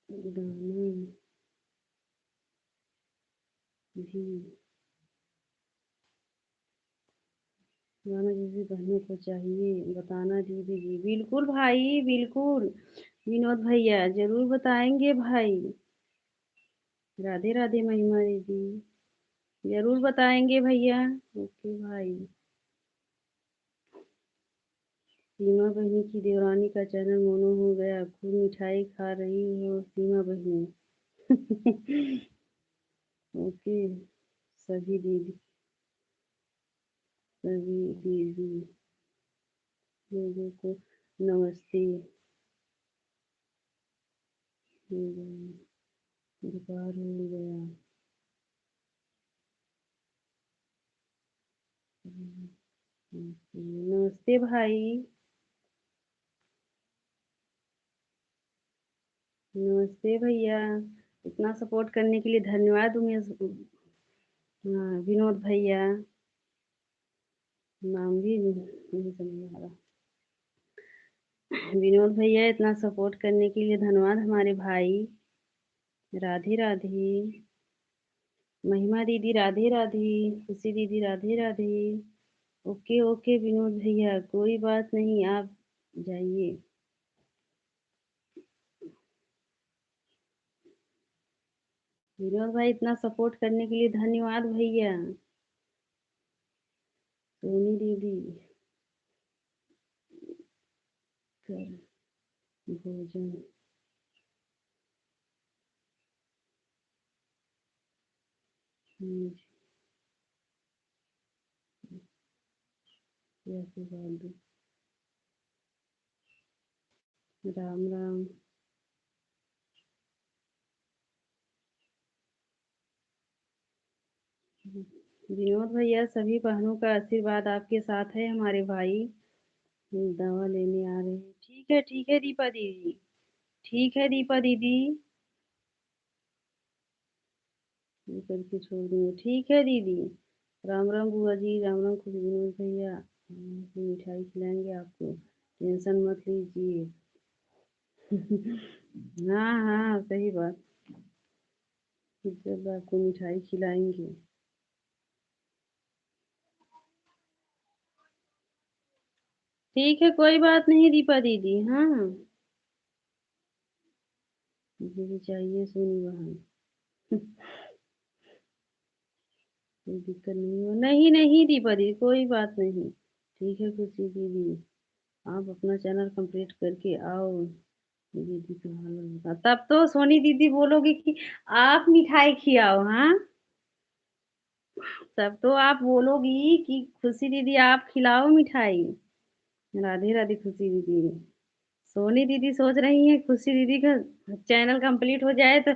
गाना भी, गाना जैसे बहनों को चाहिए, बताना दीदी जी। बिल्कुल भाई, बिल्कुल। विनोद भैया जरूर बताएंगे भाई। राधे राधे महिमा दीदी। जरूर बताएंगे भैया। ओके भाई। सीमा बहनी की देवरानी का चैनल मोनो हो गया, खूब मिठाई खा रही हो सीमा बहनी। ओके। सभी दीदी, सभी दीदी लोगों को नमस्ते। हो गया, दोपहर हो गया। नमस्ते भाई। नमस्ते भैया। इतना सपोर्ट करने के लिए धन्यवाद उमेश। हाँ विनोद भैया। नाम भी नहीं समझ आ रहा। विनोद भैया, इतना सपोर्ट करने के लिए धन्यवाद हमारे भाई। राधे राधे। महिमा दीदी, राधे राधे। खुशी दीदी, राधे राधे। ओके ओके विनोद भैया, कोई बात नहीं, आप जाइए। विनोद भाई, इतना सपोर्ट करने के लिए धन्यवाद भैया। सोनी दीदी, कर भोजन। मुझे आशीर्वाद दो। राम राम। विनोद भैया, सभी बहनों का आशीर्वाद आपके साथ है हमारे भाई। दवा लेने आ रहे हैं। ठीक है दीपा दीदी। ठीक है दीपा दीदी। ये करके छोड़ देंगे। ठीक है दीदी। राम राम बुआ जी, राम राम खुश विनोद भैया। मिठाई खिलाएंगे आपको, टेंशन मत लीजिए। हाँ हाँ, सही बात। जब आपको मिठाई खिलाएंगे। ठीक है, कोई बात नहीं दीपा दीदी। हाँ, मुझे भी चाहिए सोनी बहन। कोई दिक्कत नहीं हो। नहीं नहीं दीपा दीदी, कोई बात नहीं। ठीक है खुशी दीदी, आप अपना चैनल कंप्लीट करके आओ। दीदी तो हाल होगा तब तो सोनी दीदी बोलोगे कि आप मिठाई खिलाओ। हाँ, तब तो आप बोलोगी कि खुशी दीदी आप खिलाओ मिठाई। राधे राधे खुशी दीदी। सोनी दीदी सोच रही है खुशी दीदी का चैनल कंप्लीट हो जाए तो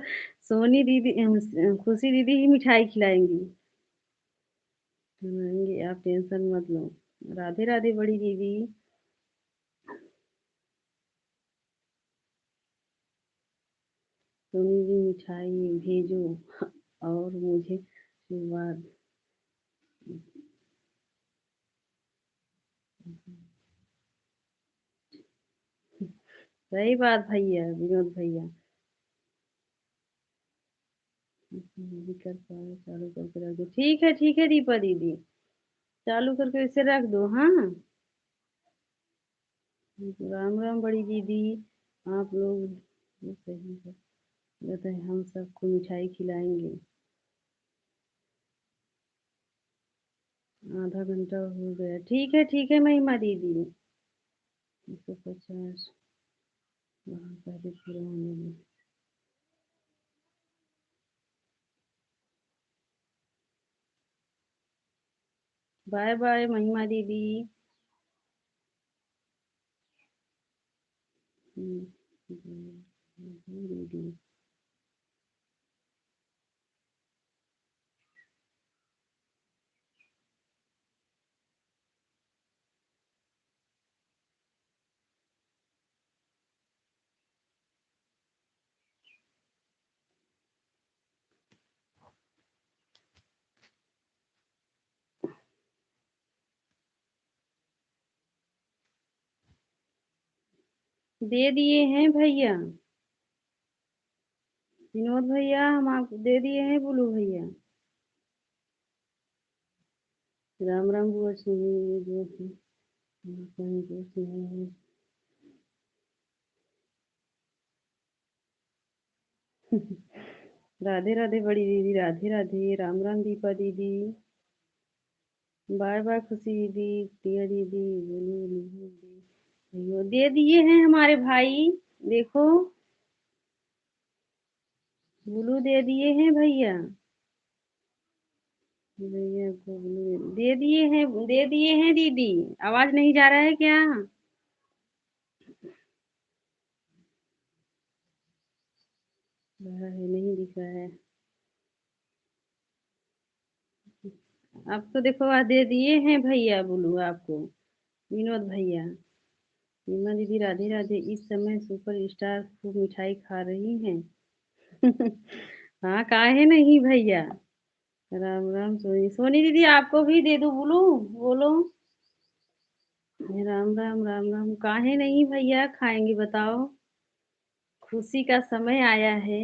सोनी दीदी खुशी दीदी ही मिठाई खिलाएंगी। खिलाएंगे, आप टेंशन मत लो। राधे राधे बड़ी दीदी। सोनी जी मिठाई भेजो और मुझे आशीर्वाद। सही बात भैया, विनोद भैया। दीदी कर पाए चालू करके रख दो। ठीक है दीपा दीदी, चालू करके इसे रख दो। हाँ, राम राम बड़ी दीदी। आप लोग ये सही है, बताए हम सबको मिठाई खिलाएंगे। आधा घंटा हो गया। ठीक है महिमा दीदी। 150 वहाँ पहले पूरा होने दो। बाय बाय महिमा दीदी। दीदी दे दिए हैं भैया। विनोद भैया हम आपको दे दिए हैं बुलू भैया। राम राम बुआ सुनिए जो है, कहीं दोस्त नहीं है। राधे राधे बड़ी दीदी, राधे राधे, राम राम दीपा दीदी। बाय बाय खुशी दीदी, प्रिया दीदी, बोलो दीदी। भैया दे दिए हैं हमारे भाई। देखो, बुलू दे दिए हैं भैया। भैया को बुलू दे दिए हैं, दे दिए हैं दीदी। आवाज नहीं जा रहा है क्या? रहा है, नहीं दिख रहा है। अब तो देखो आज दे दिए हैं भैया बुलू आपको। विनोद भैया। रीमा दीदी राधे राधे। इस समय सुपर स्टार खूब मिठाई खा रही हैं। हाँ, काहे नहीं भैया। राम राम सोनी, सोनी दीदी आपको भी दे दूं बोलू? बोलो। राम राम, काहे नहीं भैया, खाएंगे बताओ। खुशी का समय आया है।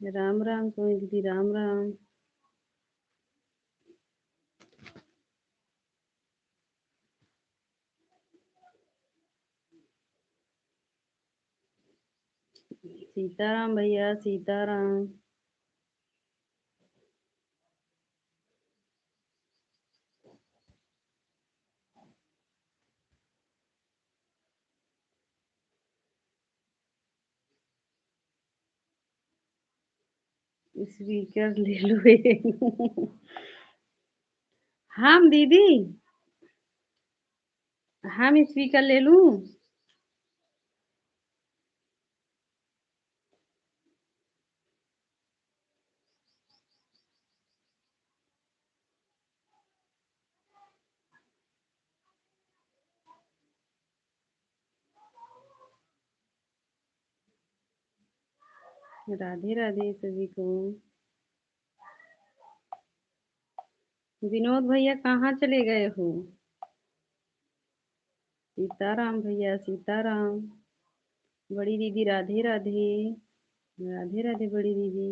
राम राम सोनी दीदी, राम राम। सीताराम भैया, सीताराम। स्पीकर ले लो एक। हम दीदी, हम स्पीकर ले लूं? राधे राधे सभी को। विनोद भैया कहाँ चले गए हो? सीताराम भैया सीताराम। बड़ी दीदी राधे राधे। राधे राधे बड़ी दीदी।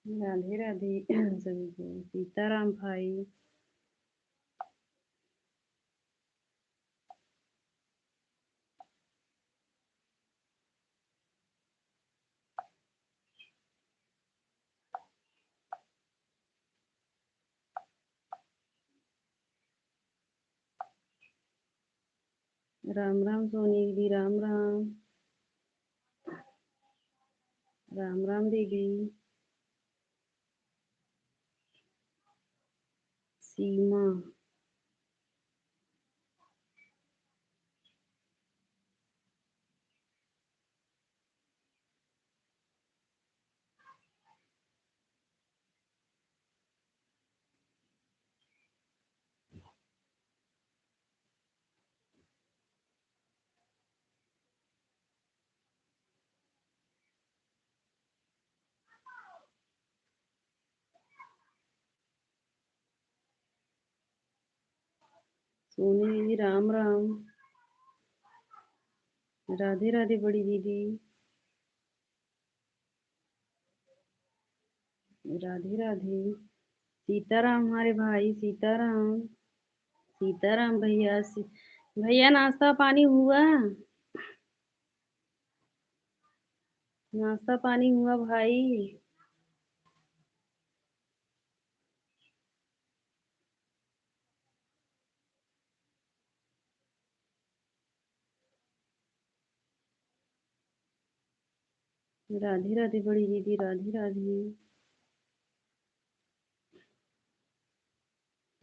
राधे राधे सभी को। सीताराम भाई। राम राम सोनी दीदी राम राम। राम राम दीदी। सीमा। सोनी दीदी राम राम। राधे राधे बड़ी दीदी। राधे राधे। सीताराम हमारे भाई सीताराम। सीताराम भैया भैया नाश्ता पानी हुआ? नाश्ता पानी हुआ भाई? राधे राधे बड़ी दीदी राधे राधे।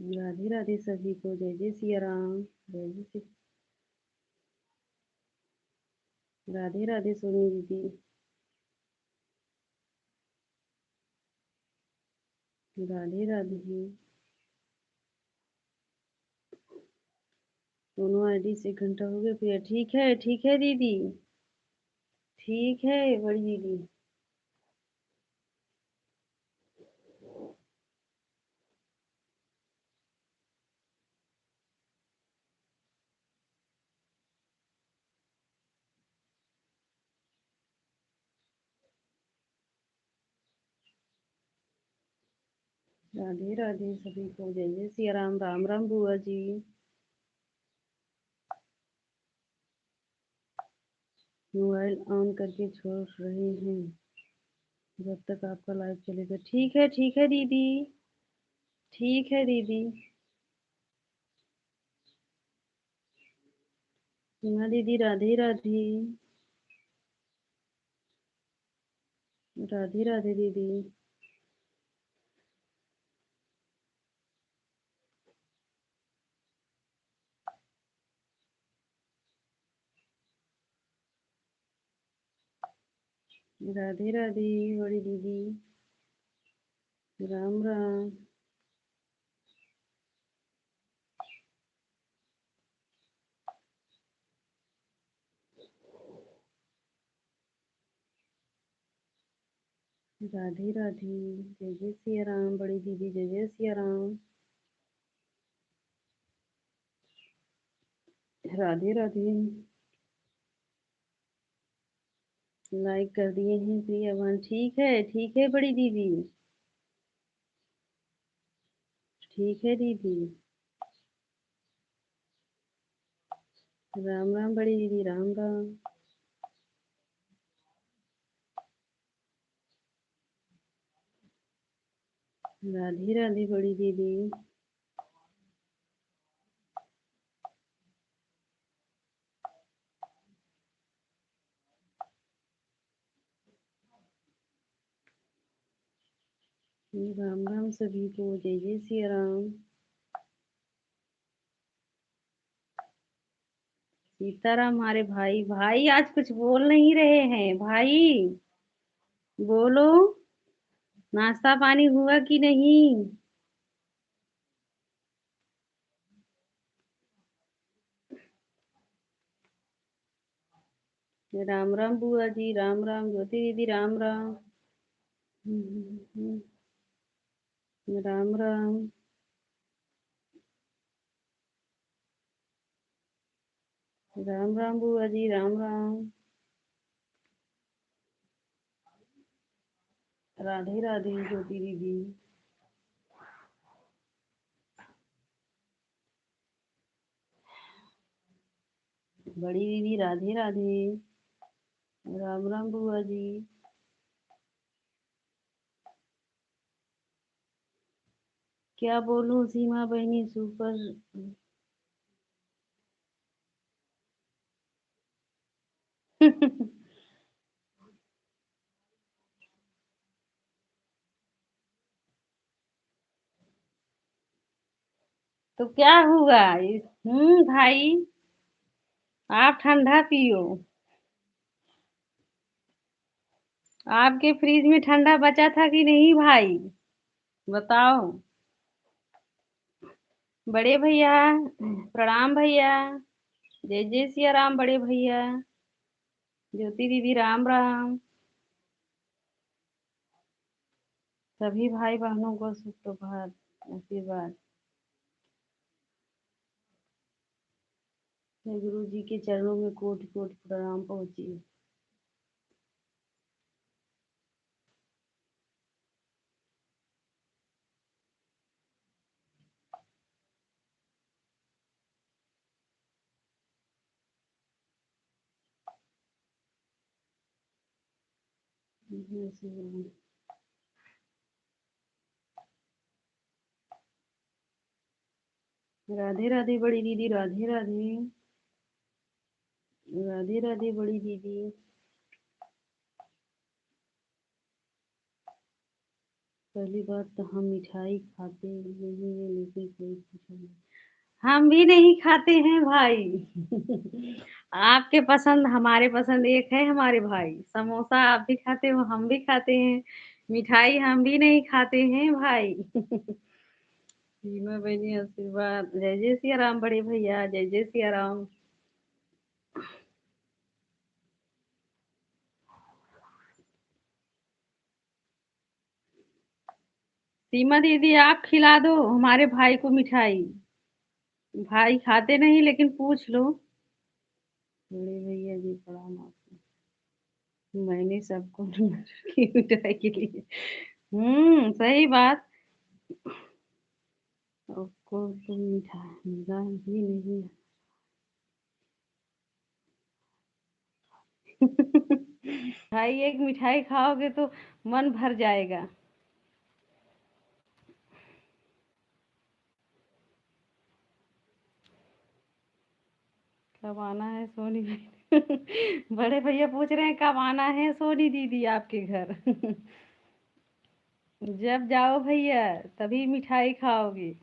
राधे राधे सभी को। जय जय सिया राम। जय जय श्री। राधे राधे सोनी दीदी। राधे राधे। दोनों आईडी से 1 घंटा हो गया फिर। ठीक है दीदी। ठीक है बड़ी दीदी। राधे राधे सभी को। जय जय सिया राम। राम राम बुआ जी। मोबाइल ऑन करके छोड़ रहे हैं जब तक आपका लाइव चलेगा। ठीक है दीदी। ठीक है दीदी। सीमा दीदी राधे राधे। राधे राधे दीदी। राधे राधे बड़ी दीदी। राम राम। राधे राधे। जय जय सिया राम बड़ी दीदी। जय जय सिया राम। राधे राधे। लाइक कर दिए हैं प्रियावान। ठीक है बड़ी दीदी। ठीक है दीदी। राम राम बड़ी दीदी राम राम। राधे राधे बड़ी दीदी। राम राम सभी को। जय जय सिया राम। सीताराम हमारे भाई। भाई आज कुछ बोल नहीं रहे हैं भाई। बोलो। नाश्ता पानी हुआ कि नहीं? राम राम बुआ जी, राम राम ज्योति दीदी, राम राम। राम राम। राम राम बुआ जी, राम राम। राधे राधे ज्योति दीदी। बड़ी दीदी राधे राधे। राम राम बुआ जी। क्या बोलूं सीमा बहनी, सुपर। तो क्या हुआ भाई, आप ठंडा पियो। आपके फ्रिज में ठंडा बचा था कि नहीं भाई, बताओ। बड़े भैया, प्रणाम भैया। जय जय सिया राम बड़े भैया। ज्योति दीदी राम राम। सभी भाई बहनों को सुप्रभात, आशीर्वाद। मैं गुरु जी के चरणों में कोटि कोटि प्रणाम पहुंची। राधे राधे बड़ी दीदी, राधे राधे। राधे राधे बड़ी दीदी। पहली बात तो हम मिठाई खाते नहीं है, लेकिन कोई पूछा नहीं। हम भी नहीं खाते हैं भाई। आपके पसंद हमारे पसंद एक है हमारे भाई। समोसा आप भी खाते हो, हम भी खाते हैं। मिठाई हम भी नहीं खाते हैं भाई। सीमा बहनी आशीर्वाद। जय जय सिया राम बड़े भैया, जय जय सिया राम। सीमा दीदी आप खिला दो हमारे भाई को मिठाई। भाई खाते नहीं लेकिन पूछ लो। बड़े भैया जी प्रणाम आपको। मैंने सबको की मिठाई के लिए। सही बात। आपको तो मिठाई मिला ही नहीं। भाई एक मिठाई खाओगे तो मन भर जाएगा। कब आना है सोनी दीदी? बड़े भैया पूछ रहे हैं कब आना है सोनी दीदी आपके घर। जब जाओ भैया तभी मिठाई खाओगे।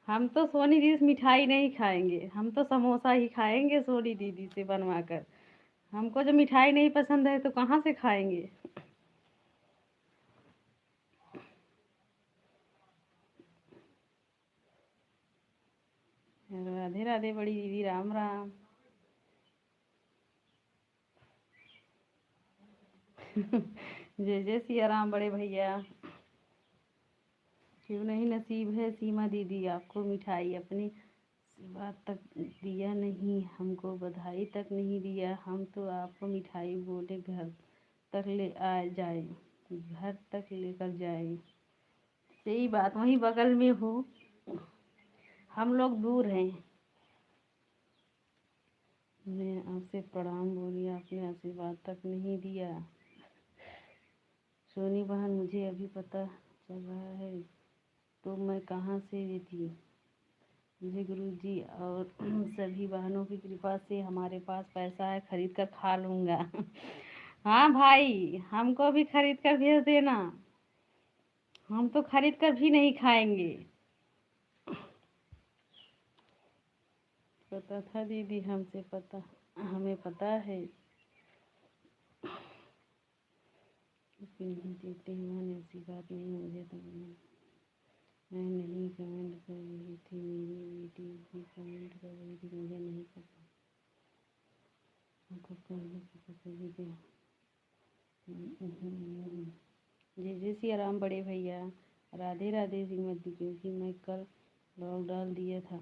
हम तो सोनी दीदी से मिठाई नहीं खाएंगे, हम तो समोसा ही खाएंगे सोनी दीदी से बनवा कर। हमको जो मिठाई नहीं पसंद है तो कहाँ से खाएंगे। राधे राधे बड़ी दीदी, राम राम। जय जय सिया राम बड़े भैया। क्यों नहीं नसीब है सीमा दीदी आपको मिठाई, अपनी बात तक दिया नहीं, हमको बधाई तक नहीं दिया। हम तो आपको मिठाई बोले घर तक ले आ जाए, घर तक लेकर जाए। सही बात, वहीं बगल में हो। हम लोग दूर हैं। मैं आपसे प्रणाम बोली, आपने आशीर्वाद तक नहीं दिया। सोनी बहन मुझे अभी पता चल रहा है तो मैं कहाँ से देती। मुझे गुरुजी और सभी बहनों की कृपा से हमारे पास पैसा है, खरीद कर खा लूँगा। हाँ भाई हमको भी खरीद कर भेज देना। हम तो खरीद कर भी नहीं खाएंगे। पता था दीदी, हमसे पता, हमें पता है। लेकिन नहीं देते हैं मन, ऐसी बात नहीं। मुझे तो मैं नहीं कमेंट कर रही थी, मेरी बेटी भी कमेंट कर रही थी, मुझे नहीं पता। श्री राम बड़े भैया। राधे राधे श्रीमती, क्योंकि मैं कल ब्लॉग डाल दिया था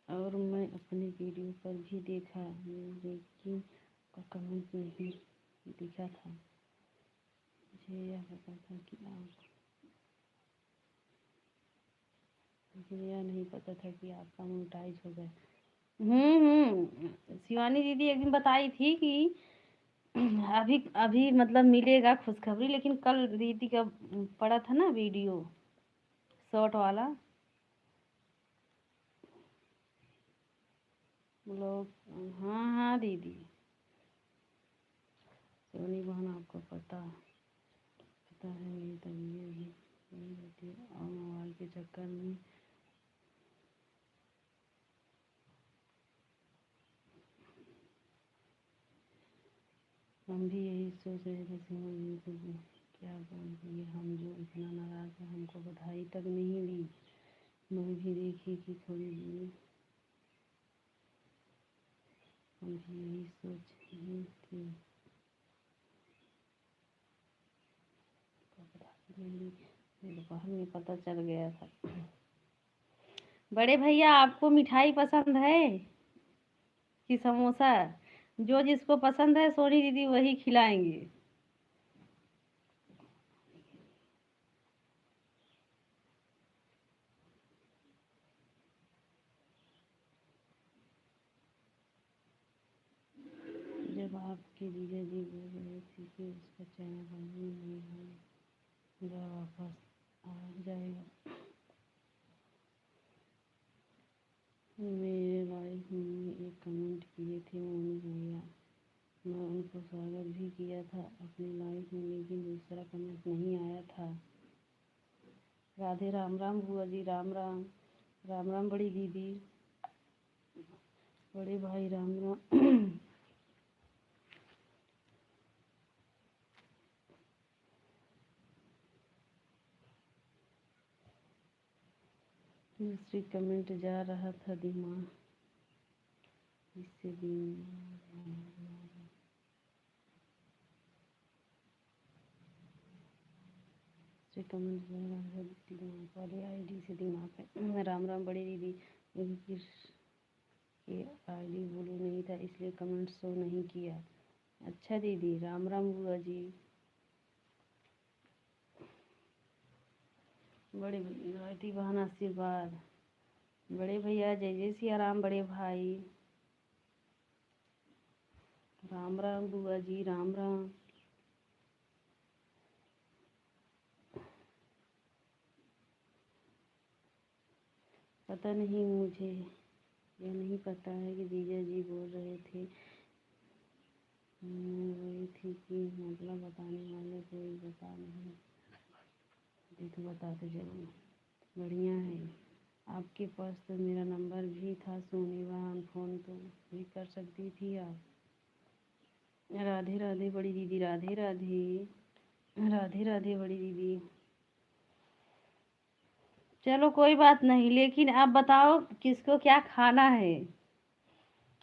और मैं अपने वीडियो पर भी देखा, लेकिन कमेंट नहीं दिखा था। मुझे यह पता था कि मुझे यह नहीं पता था कि आपका मोनेटाइज हो गया। शिवानी दीदी एक दिन बताई थी कि अभी अभी मतलब मिलेगा खुशखबरी, लेकिन कल दीदी का पड़ा था ना वीडियो शॉर्ट वाला लोग। हाँ हाँ दीदी, सोनी बहन आपको पता है मेरी तबीयत भी नहीं होती और मोबाइल के चक्कर में हम भी यही सोच रहे थे सिमर जी को क्या बोल दिए हम, जो इतना नाराज़ है, हमको बधाई तक नहीं दी। मैं भी देखी कि थोड़ी दूर, हम भी यही सोच रहे थे दोपहर में पता चल गया था। बड़े भैया आपको मिठाई पसंद है कि समोसा? जो जिसको पसंद है सोनी दीदी वही खिलाएंगे। जब आपके जीजा जी बोल रहे थे कि उसका चैनल बंद नहीं है, जब वापस आ जाएगा। मेरे लाइफ में एक कमेंट किए थे मोनू भैया, मैं उनको स्वागत भी किया था अपनी लाइफ में, लेकिन दूसरा कमेंट नहीं आया था। राधे राम राम बुआ जी, राम राम। राम राम बड़ी दीदी, बड़े भाई, राम राम। दूसरी कमेंट जा रहा था दिमाग, इससे कमेंट जा रहा है दिमाग वाली आईडी से दिमाग पे। राम राम बड़ी दीदी, ये आईडी बोलू नहीं था इसलिए कमेंट शो नहीं किया। अच्छा दीदी, राम राम बुआ जी। बड़े गायत्री बहन आशीर्वाद। बड़े भैया जय जय सिया राम। बड़े भाई राम राम बुआ जी, राम राम। पता नहीं, मुझे यह नहीं पता है कि जीजा जी बोल रहे थे, मैं वही थी कि मतलब बताने वाले कोई बता नहीं दी तो बताते जरूर। बढ़िया है, आपके पास तो मेरा नंबर भी था सोनी बहन, फ़ोन तो भी कर सकती थी आप। राधे राधे बड़ी दीदी, राधे राधे। राधे राधे बड़ी दीदी। चलो कोई बात नहीं, लेकिन आप बताओ किसको क्या खाना है।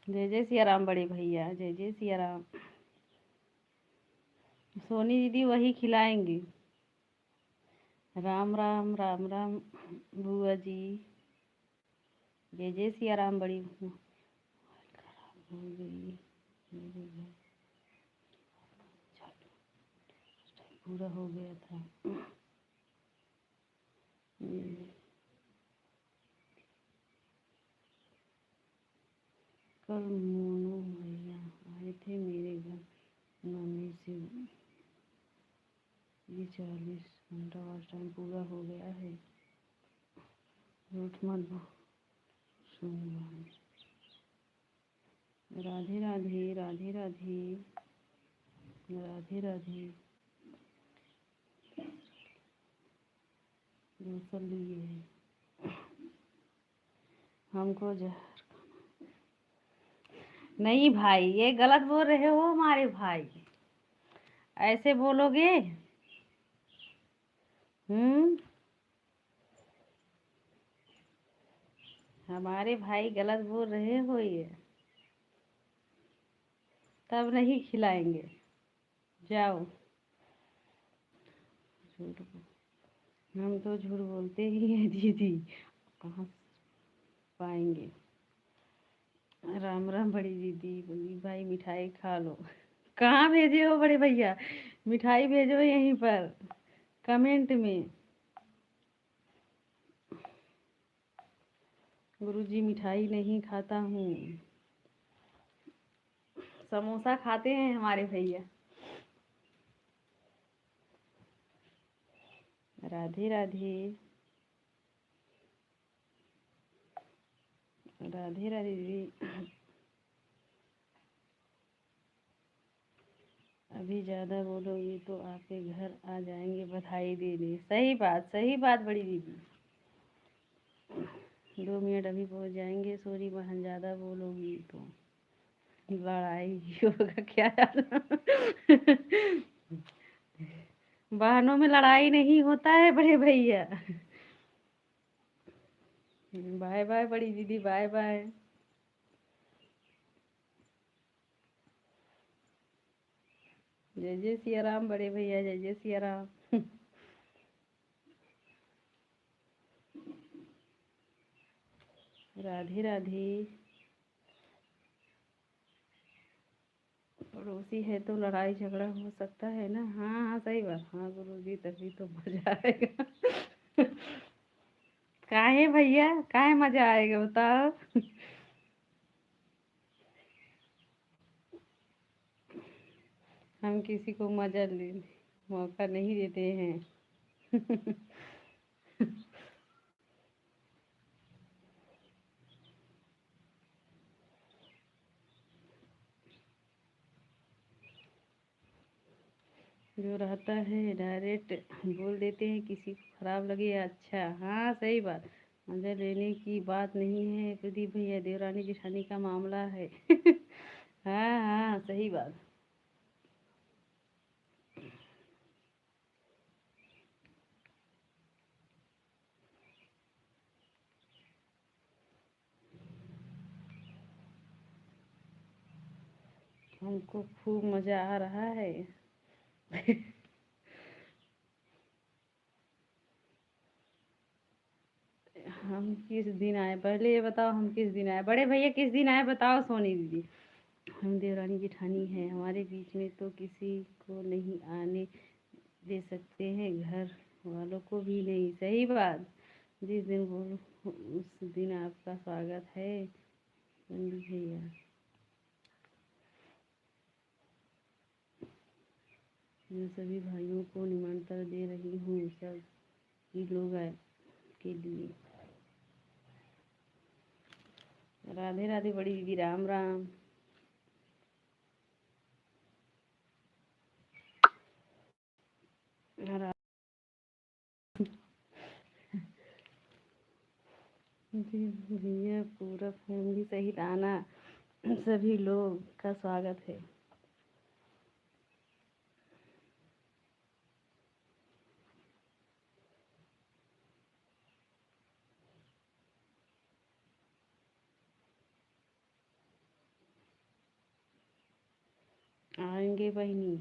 जय जय सिया राम बड़े भैया, जय जय सिया राम। सोनी दीदी वही खिलाएंगी। राम राम, राम राम बुआ जी, जय जय सिया राम। बड़ी खराब हो गई मेरे घर, पूरा हो गया था। कल मोनू भैया आए थे मेरे घर, मम्मी से ये 40 घंटा वाच टाइम पूरा हो गया है, झूठ मत सुन। राधे राधे, राधे राधे, राधे राधे। दूसरा लिए है हमको नहीं भाई, ये गलत बोल रहे हो हमारे भाई, ऐसे बोलोगे? हमारे भाई गलत बोल रहे हो ये। तब नहीं खिलाएंगे, जाओ। झूठ हम तो झूठ बोलते ही हैं दीदी, कहाँ पाएंगे। राम राम बड़ी दीदी, बोली भाई मिठाई खा लो। कहाँ भेजे हो बड़े भैया, मिठाई भेजो यहीं पर कमेंट में। गुरुजी मिठाई नहीं खाता हूँ, समोसा खाते हैं हमारे भैया। राधे राधे, राधे राधे दीदी। अभी ज़्यादा बोलोगी तो आपके घर आ जाएंगे बधाई देने। सही बात बड़ी दीदी। 2 मिनट अभी पहुंच जाएंगे। सॉरी बहन, ज़्यादा बोलोगी तो लड़ाई होगा क्या बहनों में लड़ाई नहीं होता है बड़े भैया। बाय बाय बड़ी दीदी, बाय बाय। जय जय सिया राम बड़े भैया, जय जय सिया राम। राधे राधे। पड़ोसी है तो लड़ाई झगड़ा हो सकता है ना। हाँ हाँ सही बात। हाँ गुरुजी तभी तो मजा आएगा। काहे भैया, काहे मजा आएगा बताओ। हम किसी को मजा ले मौका नहीं देते हैं। जो रहता है डायरेक्ट बोल देते हैं, किसी को खराब लगे या अच्छा। हाँ सही बात। मजा लेने की बात नहीं है प्रदीप भैया, देवरानी जेठानी का मामला है। हाँ हाँ सही बात। हमको खूब मजा आ रहा है। हम किस दिन आए, पहले ये बताओ हम किस दिन आए। बड़े भैया किस दिन आए बताओ सोनी दीदी। हम देवरानी जेठानी हैं, हमारे बीच में तो किसी को नहीं आने दे सकते हैं, घर वालों को भी नहीं। सही बात। जिस दिन बोलो उस दिन आपका स्वागत है पंडित भैया। मैं सभी भाइयों को निमंत्रण दे रही हूँ, सब ही लोग आए के लिए। राधे राधे बड़ी दीदी, राम राम। जी भैया पूरा फैमिली सहित आना, सभी लोग का स्वागत है। आएंगे बहनी।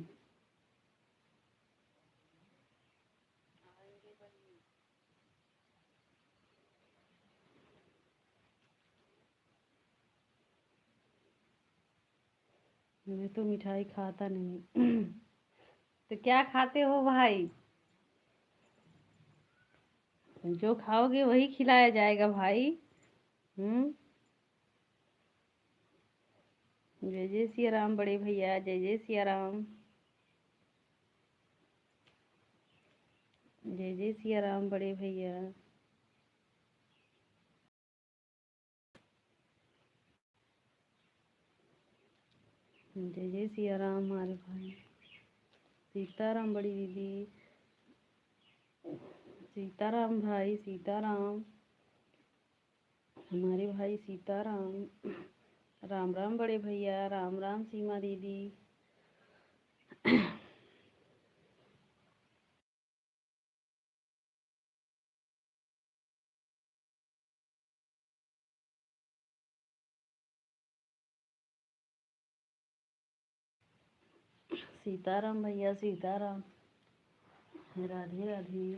मैं तो मिठाई खाता नहीं। तो क्या खाते हो भाई, जो खाओगे वही खिलाया जाएगा भाई। हम्म। जय जय सिया राम बड़े भैया, जय जय सिया राम। जय जय सिया राम बड़े भैया। जय जय सिया राम हमारे भाई। सीताराम बड़ी दीदी, सीताराम भाई, सीताराम हमारे भाई, सीताराम। राम राम बड़े भैया, राम राम सीमा दीदी। सीताराम भैया, सीताराम। राधे राधे।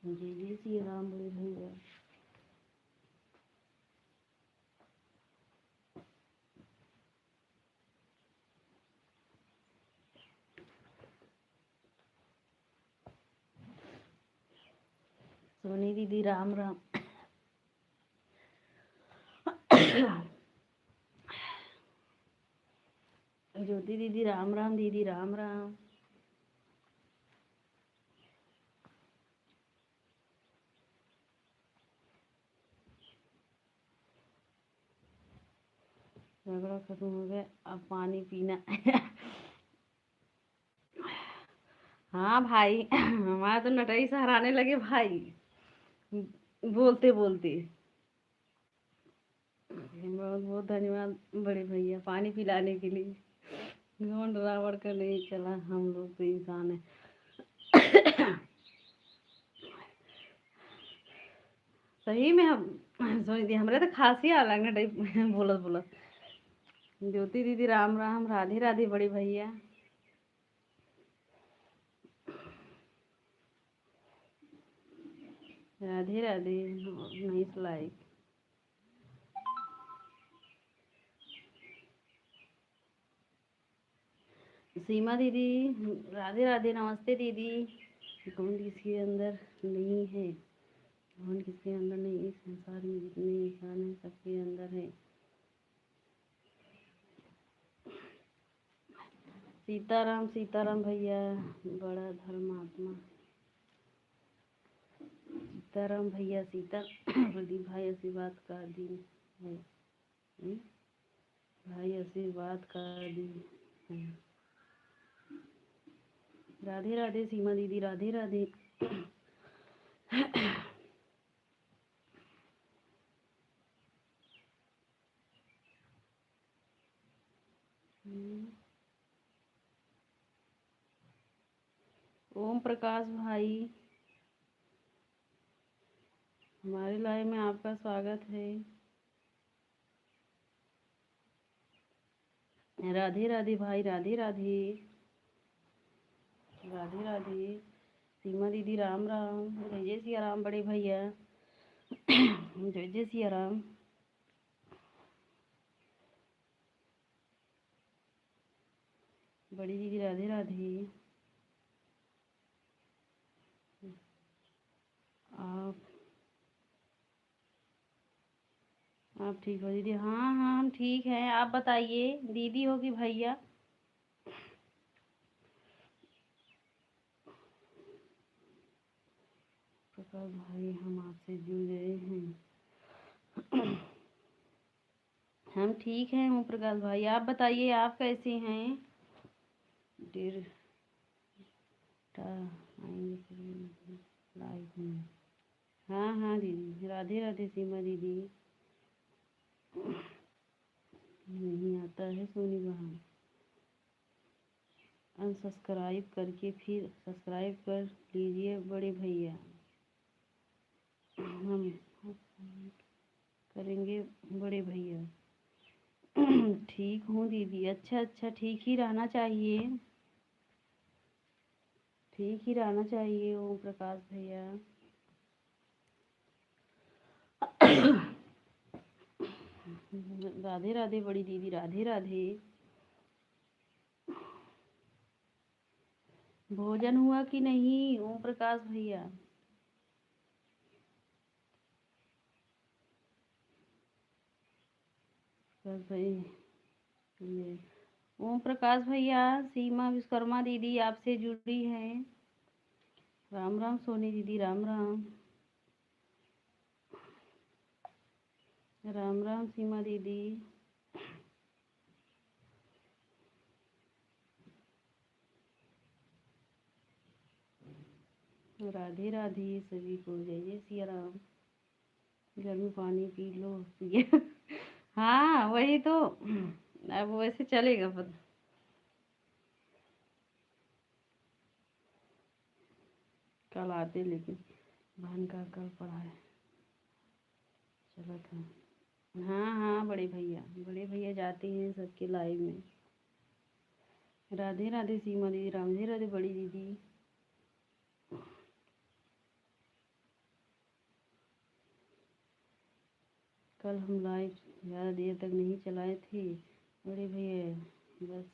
जी जी, श्री राम बड़े भैया। सोनी दीदी राम राम। ज्योति दीदी राम राम, दीदी राम राम। झगड़ा खत्म हो गया, अब पानी पीना। हाँ भाई, हमारा तो नटई सहराने लगे भाई, बोलते बोलते। बहुत बहुत धन्यवाद बड़े भैया पानी पिलाने के लिए। घमंड रावण का नहीं चला, हम लोग तो इंसान है। सही में हम सोच दी हमारे तो खांसी आ लग नटई बोलत बोलत। ज्योति दीदी राम राम, राधे राधे बड़े भैया। राधे राधे। Nice like. सीमा दीदी राधे राधे, नमस्ते दीदी। कौन किसके अंदर नहीं है, कौन किसके अंदर नहीं, इस संसार में जितने इंसान हैं सबके अंदर है। सीताराम, सीताराम भैया, बड़ा धर्मात्मा। सीताराम भैया, सीता। प्रदीप भाई आशीर्वाद का दिन है। भाई आशीर्वाद का दिन है। राधे राधे सीमा दीदी, राधे राधे। ओम प्रकाश भाई, हमारे लाइव में आपका स्वागत है। राधे राधे भाई, राधे राधे। राधे राधे। सीमा दीदी राम राम, जय जय सिया राम बड़े भैया। जय जय सिया राम। बड़ी दीदी राधे राधे। आप ठीक हो दीदी? हाँ हाँ, हम ठीक हैं। आप बताइए, दीदी हो कि भैया? प्रकाश भाई, हम आपसे जुड़ गए हैं। हम ठीक हैं ओम प्रकाश भाई, आप बताइए आप कैसे हैं? डेढ़ आएंगे लाइव में। हाँ हाँ दीदी, राधे राधे सीमा दीदी। नहीं आता है सोनी बहन। अनसब्सक्राइब करके फिर सब्सक्राइब कर लीजिए बड़े भैया। हम करेंगे बड़े भैया। ठीक हूँ दीदी। अच्छा अच्छा, ठीक ही रहना चाहिए, ठीक ही रहना चाहिए ओम प्रकाश भैया। राधे राधे बड़ी दीदी, राधे राधे। भोजन हुआ कि नहीं ओम प्रकाश भैया? भाई ये ओम प्रकाश भैया, सीमा विश्वकर्मा दीदी आपसे जुड़ी हैं। राम राम सोनी दीदी, राम राम। राम राम सीमा दीदी। राधे राधे सभी को, जय जय सिया राम। गर्म पानी पी लो, पिए। हाँ वही तो, अब वैसे चलेगा पर। कल आते, लेकिन बहन का कल पढ़ा है। चला था। हाँ हाँ, बड़े भैया जाते हैं सबके लाइव में। राधे राधे सीमा दीदी, राधे राधे बड़ी दीदी। कल हम लाइव ज़्यादा देर तक नहीं चलाए थे बड़े भैया, बस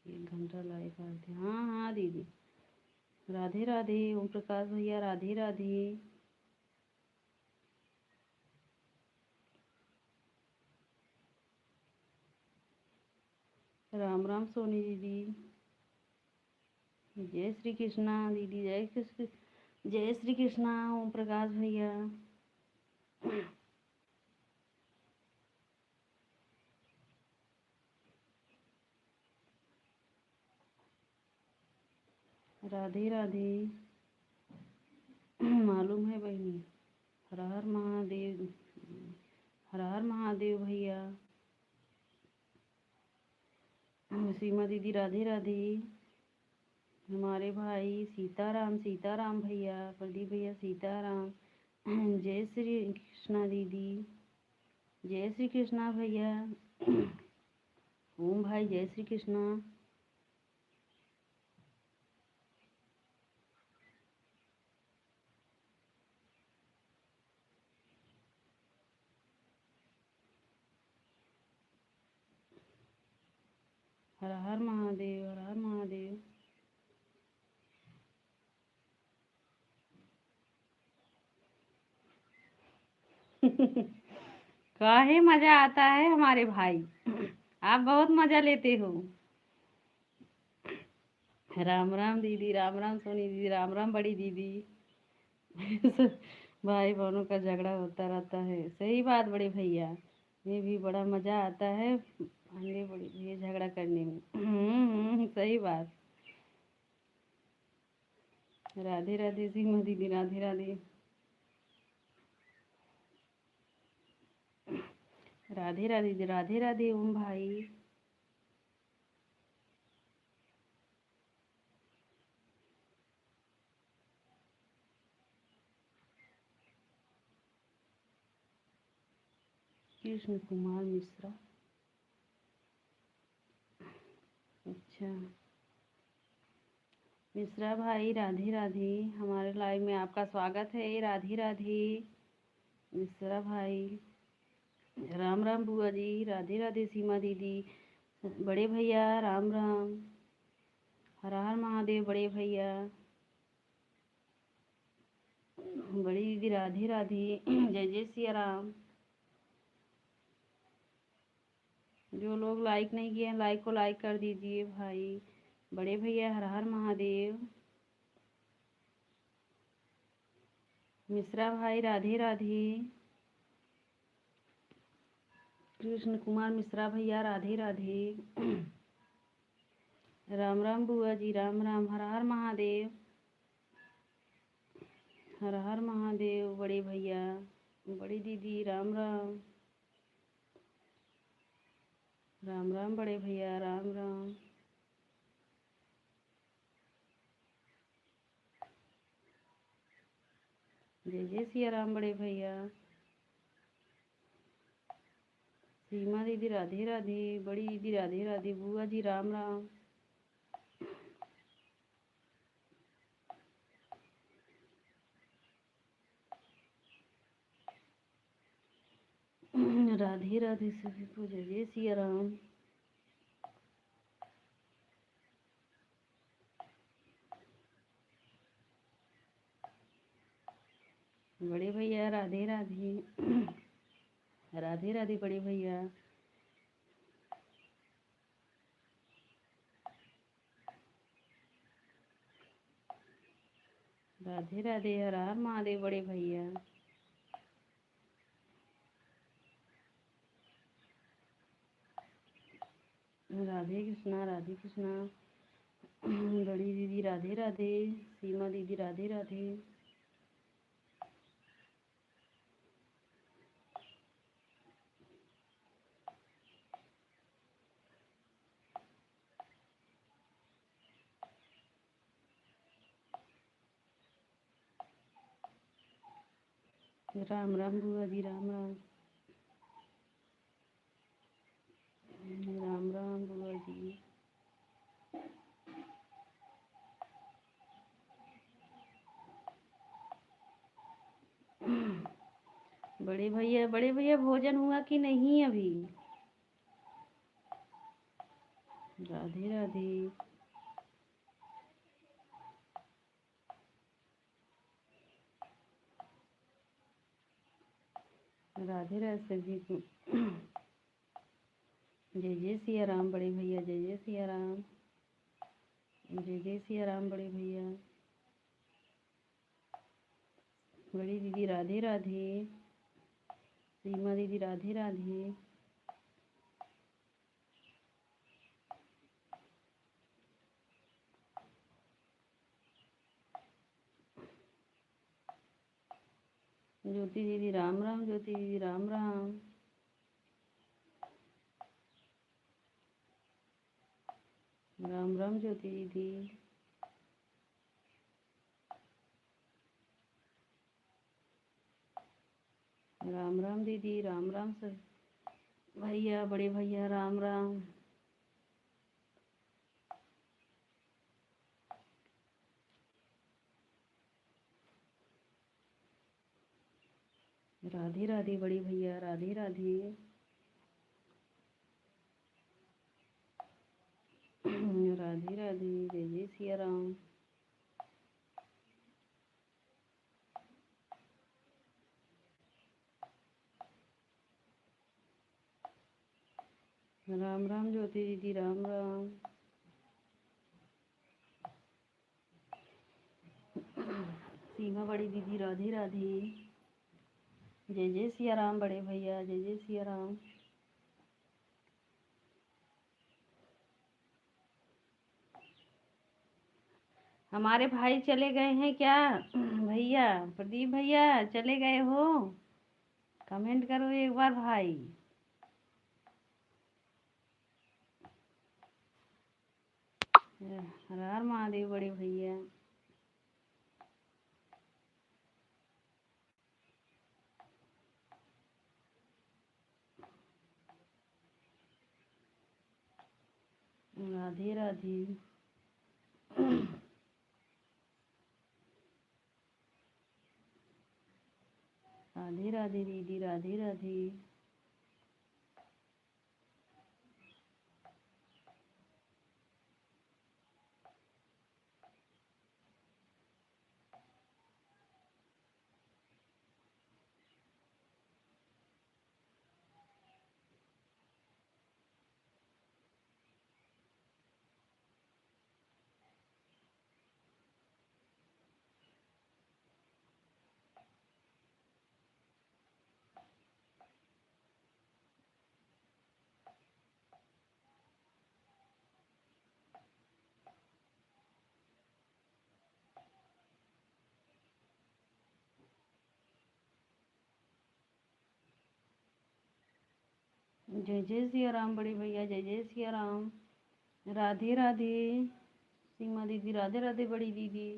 1 घंटा लाइव आए थे। हाँ हाँ दीदी, राधे राधे ओम प्रकाश भैया, राधे राधे। राम राम सोनी दीदी, जय श्री कृष्णा दीदी, जय श्री कृष्णा ओम प्रकाश भैया। राधे राधे। मालूम है बहनी। हर हर महादेव, हर हर महादेव भैया। सीमा दीदी राधे राधे। हमारे भाई सीताराम, सीताराम भैया, प्रदीप भैया सीताराम। जय श्री कृष्णा दीदी, जय श्री कृष्णा भैया। ओम भाई जय श्री कृष्णा। हर हर महादेव, हर हर महादेव। काहे मजा आता है हमारे भाई, आप बहुत मजा लेते हो। राम राम दीदी, राम राम सोनी दीदी, राम राम बड़ी दीदी। भाई बहनों का झगड़ा होता रहता है, सही बात बड़े भैया। ये भी बड़ा मजा आता है भांडे बड़ी भैया झगड़ा करने में। सही बात। राधे राधे सीमा दीदी, राधे राधे। राधे राधे, राधे राधे ओम भाई। कृष्ण कुमार मिश्रा, अच्छा। मिश्रा भाई राधे राधे, हमारे लाइव में आपका स्वागत है, राधे राधे। मिश्रा भाई, राम राम बुआ जी, राधे राधे सीमा दीदी, बड़े भैया राम राम। हर हर महादेव बड़े भैया। बड़ी दीदी राधे राधे। जय जय सिया राम। जो लोग लाइक नहीं किए हैं लाइक को लाइक कर दीजिए भाई। बड़े भैया हर हर महादेव। मिश्रा भाई राधे राधे। कृष्ण कुमार मिश्रा भैया राधे राधे। राम राम बुआ जी, राम राम। हर हर महादेव, हर हर महादेव बड़े भैया, बड़ी दीदी राम राम। राम राम बड़े भैया, राम राम। जय जय सिया राम बड़े भैया। सीमा दीदी राधे राधे, बड़ी दीदी राधे राधे, बुआ जी राम राम। राधे राधे सभी को जय जय सिया राम। बड़े भैया राधे राधे। राधे राधे बड़े भैया। राधे राधे, हर हर महादेव बड़े भैया। राधे कृष्णा, राधे कृष्णा। बड़ी दीदी राधे राधे, सीमा दीदी राधे राधे। राम राम बुआ जी, राम राम। राम राम बुआ जी। बड़े भैया भोजन हुआ कि नहीं अभी? राधे राधे। राधे राधे सभी को। जय जय सिया राम बड़े भैया, जय जय सिया राम। जय जय सिया राम बड़े भैया। बड़ी दीदी राधे राधे। सीमा दीदी राधे राधे। ज्योति दीदी राम राम। ज्योति दीदी राम राम। राम राम ज्योति दीदी। राम राम दीदी, राम राम सर भैया, बड़े भैया, राम राम। राधे राधे बड़ी भैया, राधे राधे। राधे राधे। जय जय सिया राम। राम राम ज्योति दीदी, राम राम। सीमा बड़ी दीदी राधे राधे। जय जय सिया राम बड़े भैया, जय जय सिया राम। हमारे भाई चले गए हैं क्या भैया? प्रदीप भैया चले गए हो? कमेंट करो एक बार भाई। हर हर महादेव बड़े भैया। राधे राधे। राधे राधे दीदी, राधे राधे। जय जय सिया राम बड़े भैया, जय जय सिया राम। राधे राधे। सीमा दीदी राधे राधे बड़ी दीदी,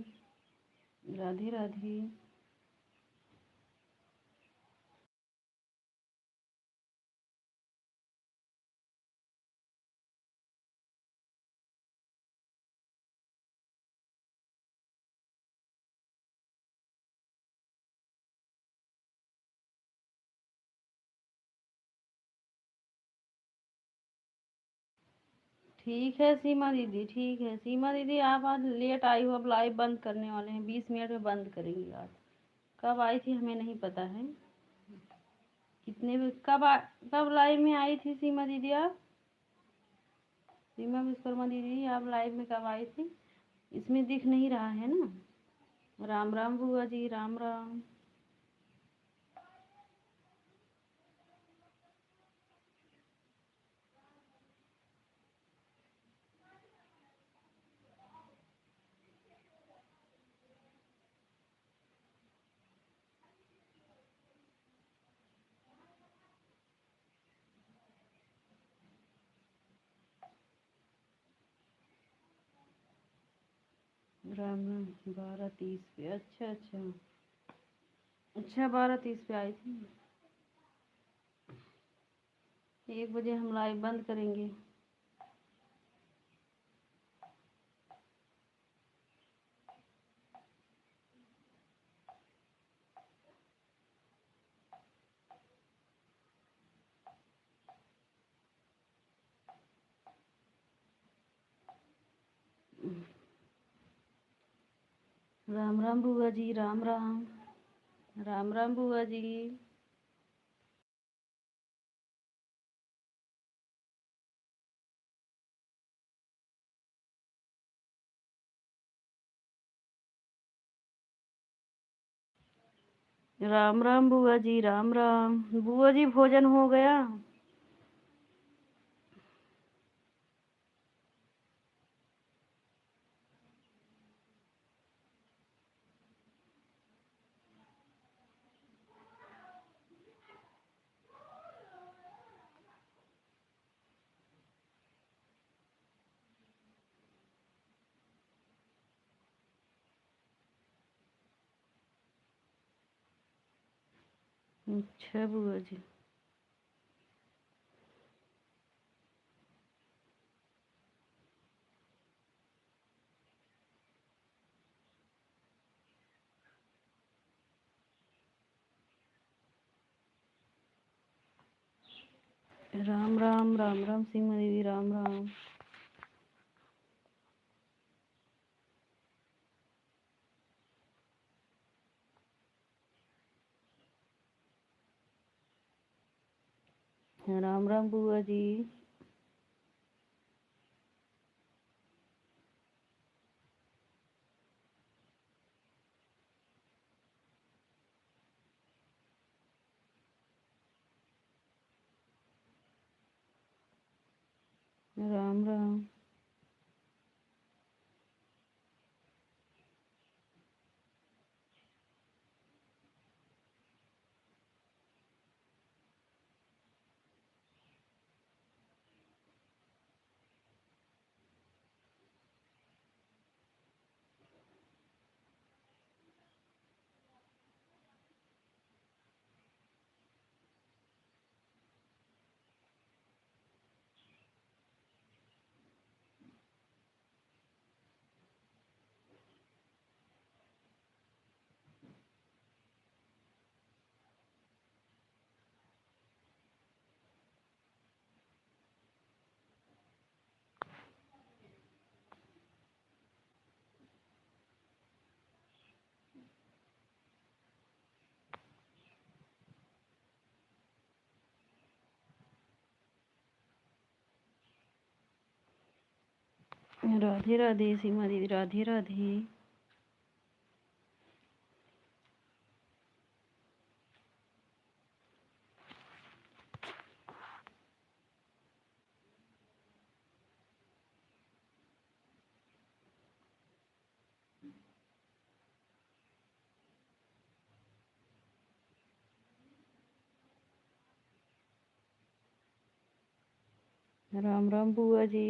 राधे राधे। ठीक है सीमा दीदी, ठीक है। सीमा दीदी आप आज लेट आई हो, अब लाइव बंद करने वाले हैं, 20 मिनट में बंद करेंगी आज। कब आई थी हमें नहीं पता है। कब लाइव में आई थी सीमा दीदी आप? सीमा विश्वकर्मा दीदी आप लाइव में कब आई थी? इसमें दिख नहीं रहा है ना। राम राम बुआ जी, राम राम। राम राम 12:30 पे, अच्छा अच्छा। अच्छा 12:30 पे आई थी। 1 बजे हम लाइव बंद करेंगे। राम राम बुआ जी, राम राम। राम राम बुआ जी। राम राम बुआ जी, राम राम। बुआ जी भोजन हो गया? अच्छा बुआ जी। राम राम, राम राम सिंह देवी, राम राम। राम राम बुआ जी। राम राम। राधे राधे सीमा दीदी, राधे राधे। राम राम बुआ जी।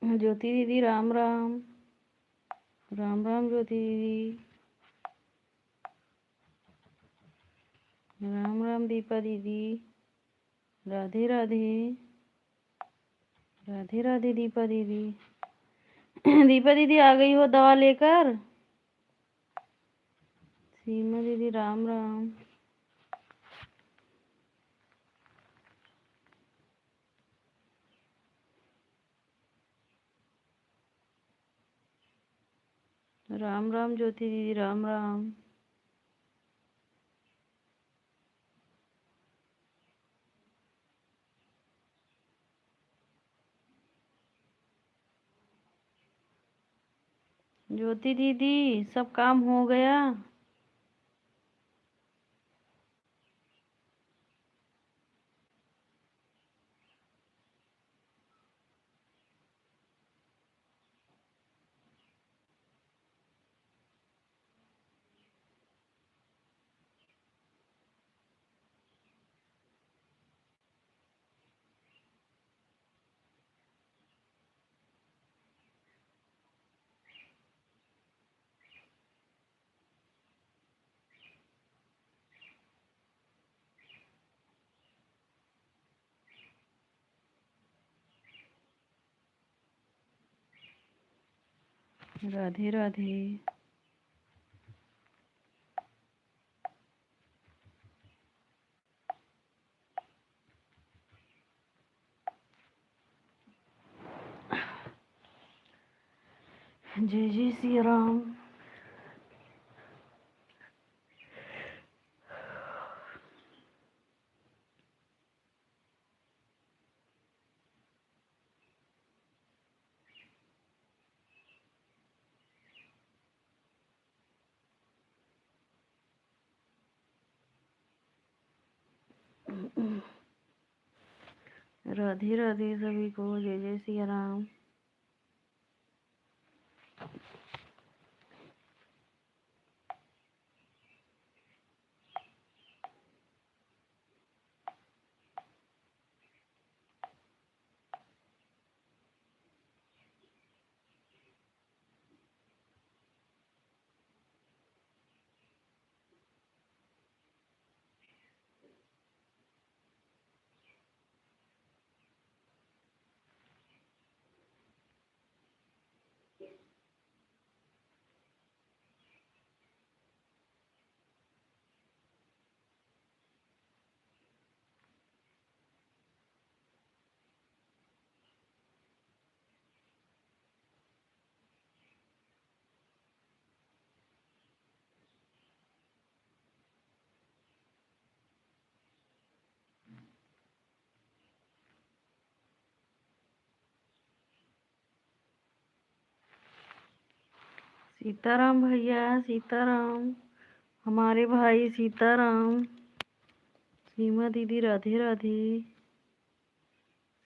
ज्योति दीदी, राम राम। राम राम ज्योति दीदी। राम राम दीपा दीदी, राधे राधे। राधे राधे दीपा दीदी। दीपा दीदी आ गई हो दवा लेकर? सीमा दीदी, राम राम। राम राम ज्योति दीदी, राम राम। ज्योति दीदी, सब काम हो गया? राधे राधे। जय जय श्री राम। राधे राधे सभी को, जय जय श्री राम। सीताराम भैया, सीताराम। हमारे भाई सीताराम। सीमा दीदी, राधे राधे।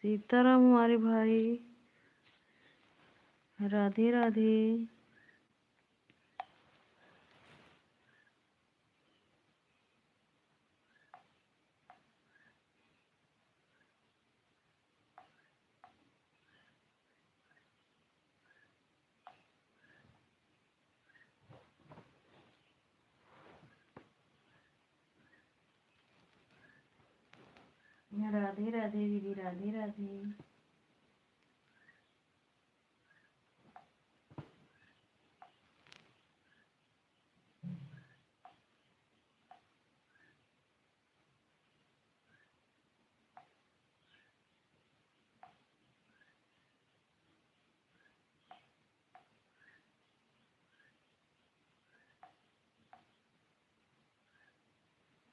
सीताराम हमारे भाई, राधे राधे। राधे राधे दीदी, राधे राधे।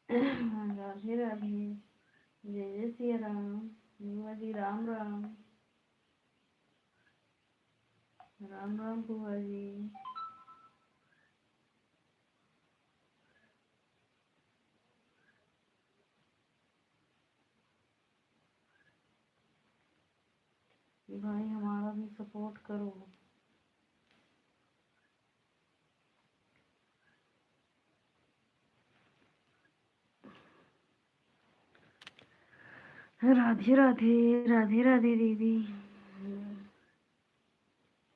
राधे राधे। जय जय श्री राम। बुआ जी, राम राम। राम राम बुआ जी। भाई हमारा भी सपोर्ट करो। राधे राधे, राधे राधे दीदी।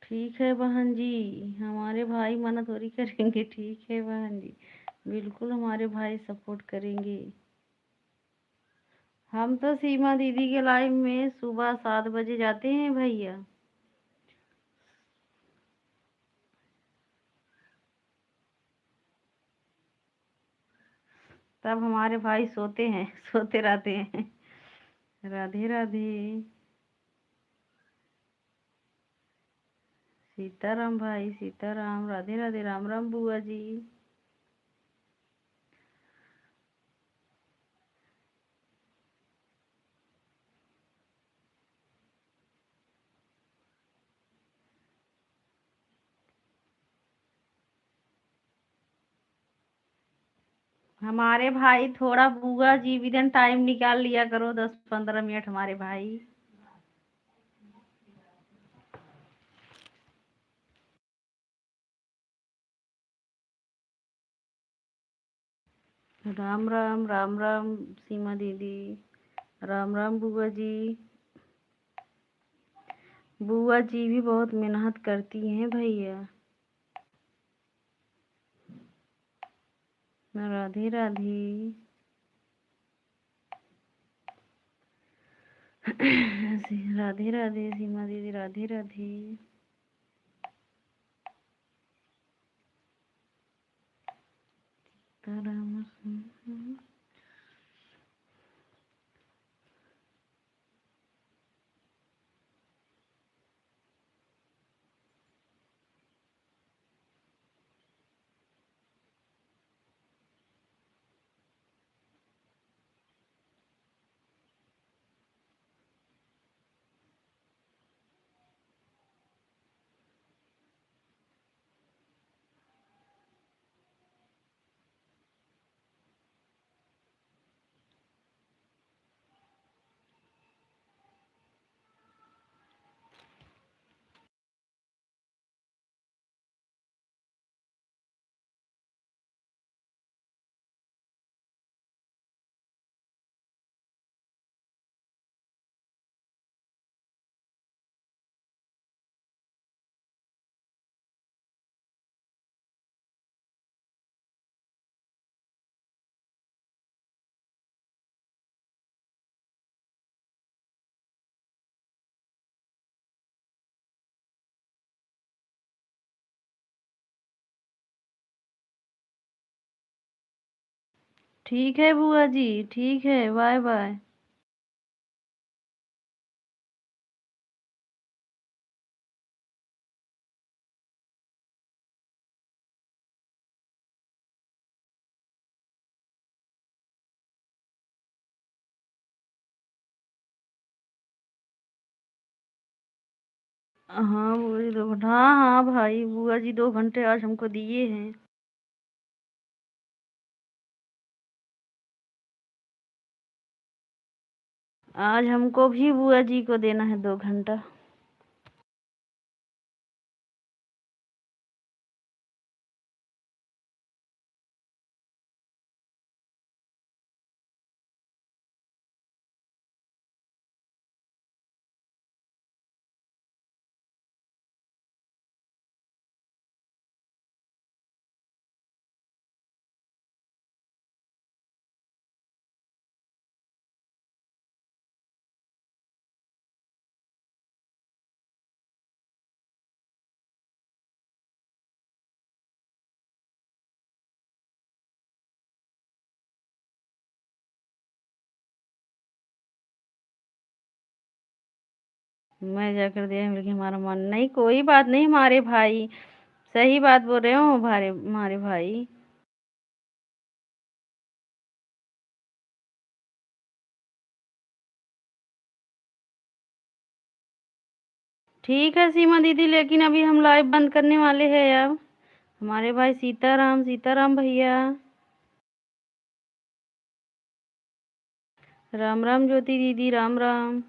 ठीक है बहन जी, हमारे भाई मना थोड़ी करेंगे। ठीक है बहन जी, बिल्कुल हमारे भाई सपोर्ट करेंगे। हम तो सीमा दीदी के लाइव में सुबह 7 बजे जाते हैं भैया। तब हमारे भाई सोते हैं, सोते रहते हैं। राधे राधे। सीताराम भाई, सीताराम। राधे राधे। राम राम बुआ जी। हमारे भाई थोड़ा बुआ जी भी दिन टाइम निकाल लिया करो, 10-15 मिनट हमारे भाई। राम राम। राम राम सीमा दीदी। राम राम बुआ जी। बुआ जी भी बहुत मेहनत करती हैं भैया। राधे राधे। राधे राधे सीमा दीदी, राधे राधे। ठीक है बुआ जी, ठीक है। Bye bye. हाँ बुआ जी 2 घंटे, हाँ हाँ भाई, बुआ जी 2 घंटे आज हमको दिए हैं। आज हमको भी बुआ जी को देना है 2 घंटा। मैं जाकर दे आऊं, लेकिन हमारा मन नहीं। कोई बात नहीं हमारे भाई, सही बात बोल रहे हो हमारे भाई। ठीक है सीमा दीदी, लेकिन अभी हम लाइव बंद करने वाले हैं अब। हमारे भाई सीताराम, सीताराम भैया। राम राम ज्योति दीदी, राम राम।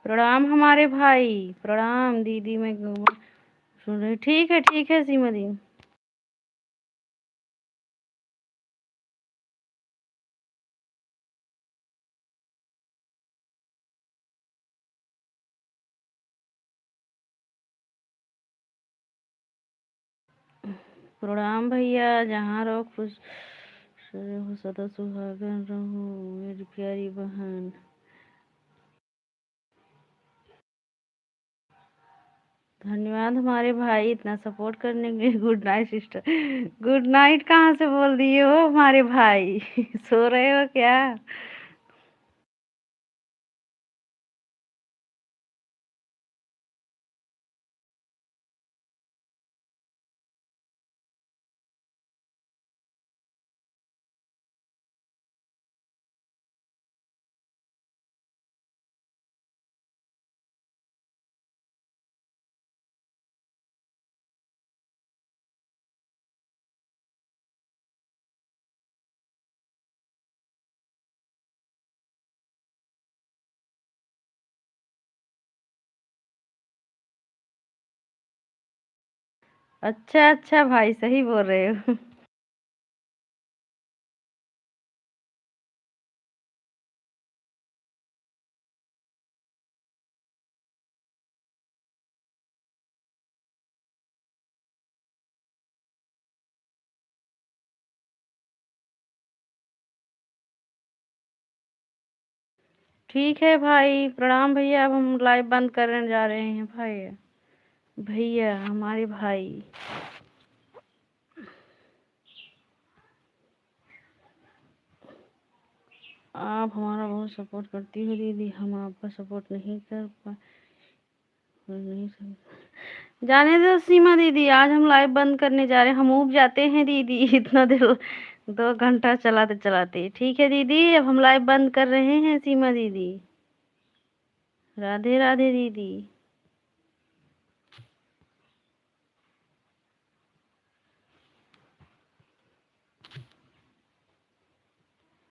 प्रणाम हमारे भाई, प्रणाम दीदी। मैं सुन रही, ठीक है सीमा दी। प्रणाम भैया, जहाँ रहो खुश रहो, सदा सुहागन रहो मेरी प्यारी बहन। धन्यवाद हमारे भाई इतना सपोर्ट करने के लिए। Good night sister. Good night कहाँ से बोल दिए हो हमारे भाई? सो रहे हो क्या? अच्छा अच्छा भाई, सही बोल रहे हो। ठीक है भाई, प्रणाम भैया। अब हम लाइव बंद करने जा रहे हैं भाई। भैया हमारे भाई, आप हमारा बहुत सपोर्ट करती हो दीदी, हम आपका सपोर्ट नहीं कर पा नहीं सक- जाने दो सीमा दीदी, आज हम लाइव बंद करने जा रहे हैं। हम ऊब जाते हैं दीदी। इतना देर 2 घंटा चलाते चलाते। ठीक है दीदी, अब हम लाइव बंद कर रहे हैं सीमा दीदी। राधे राधे दीदी।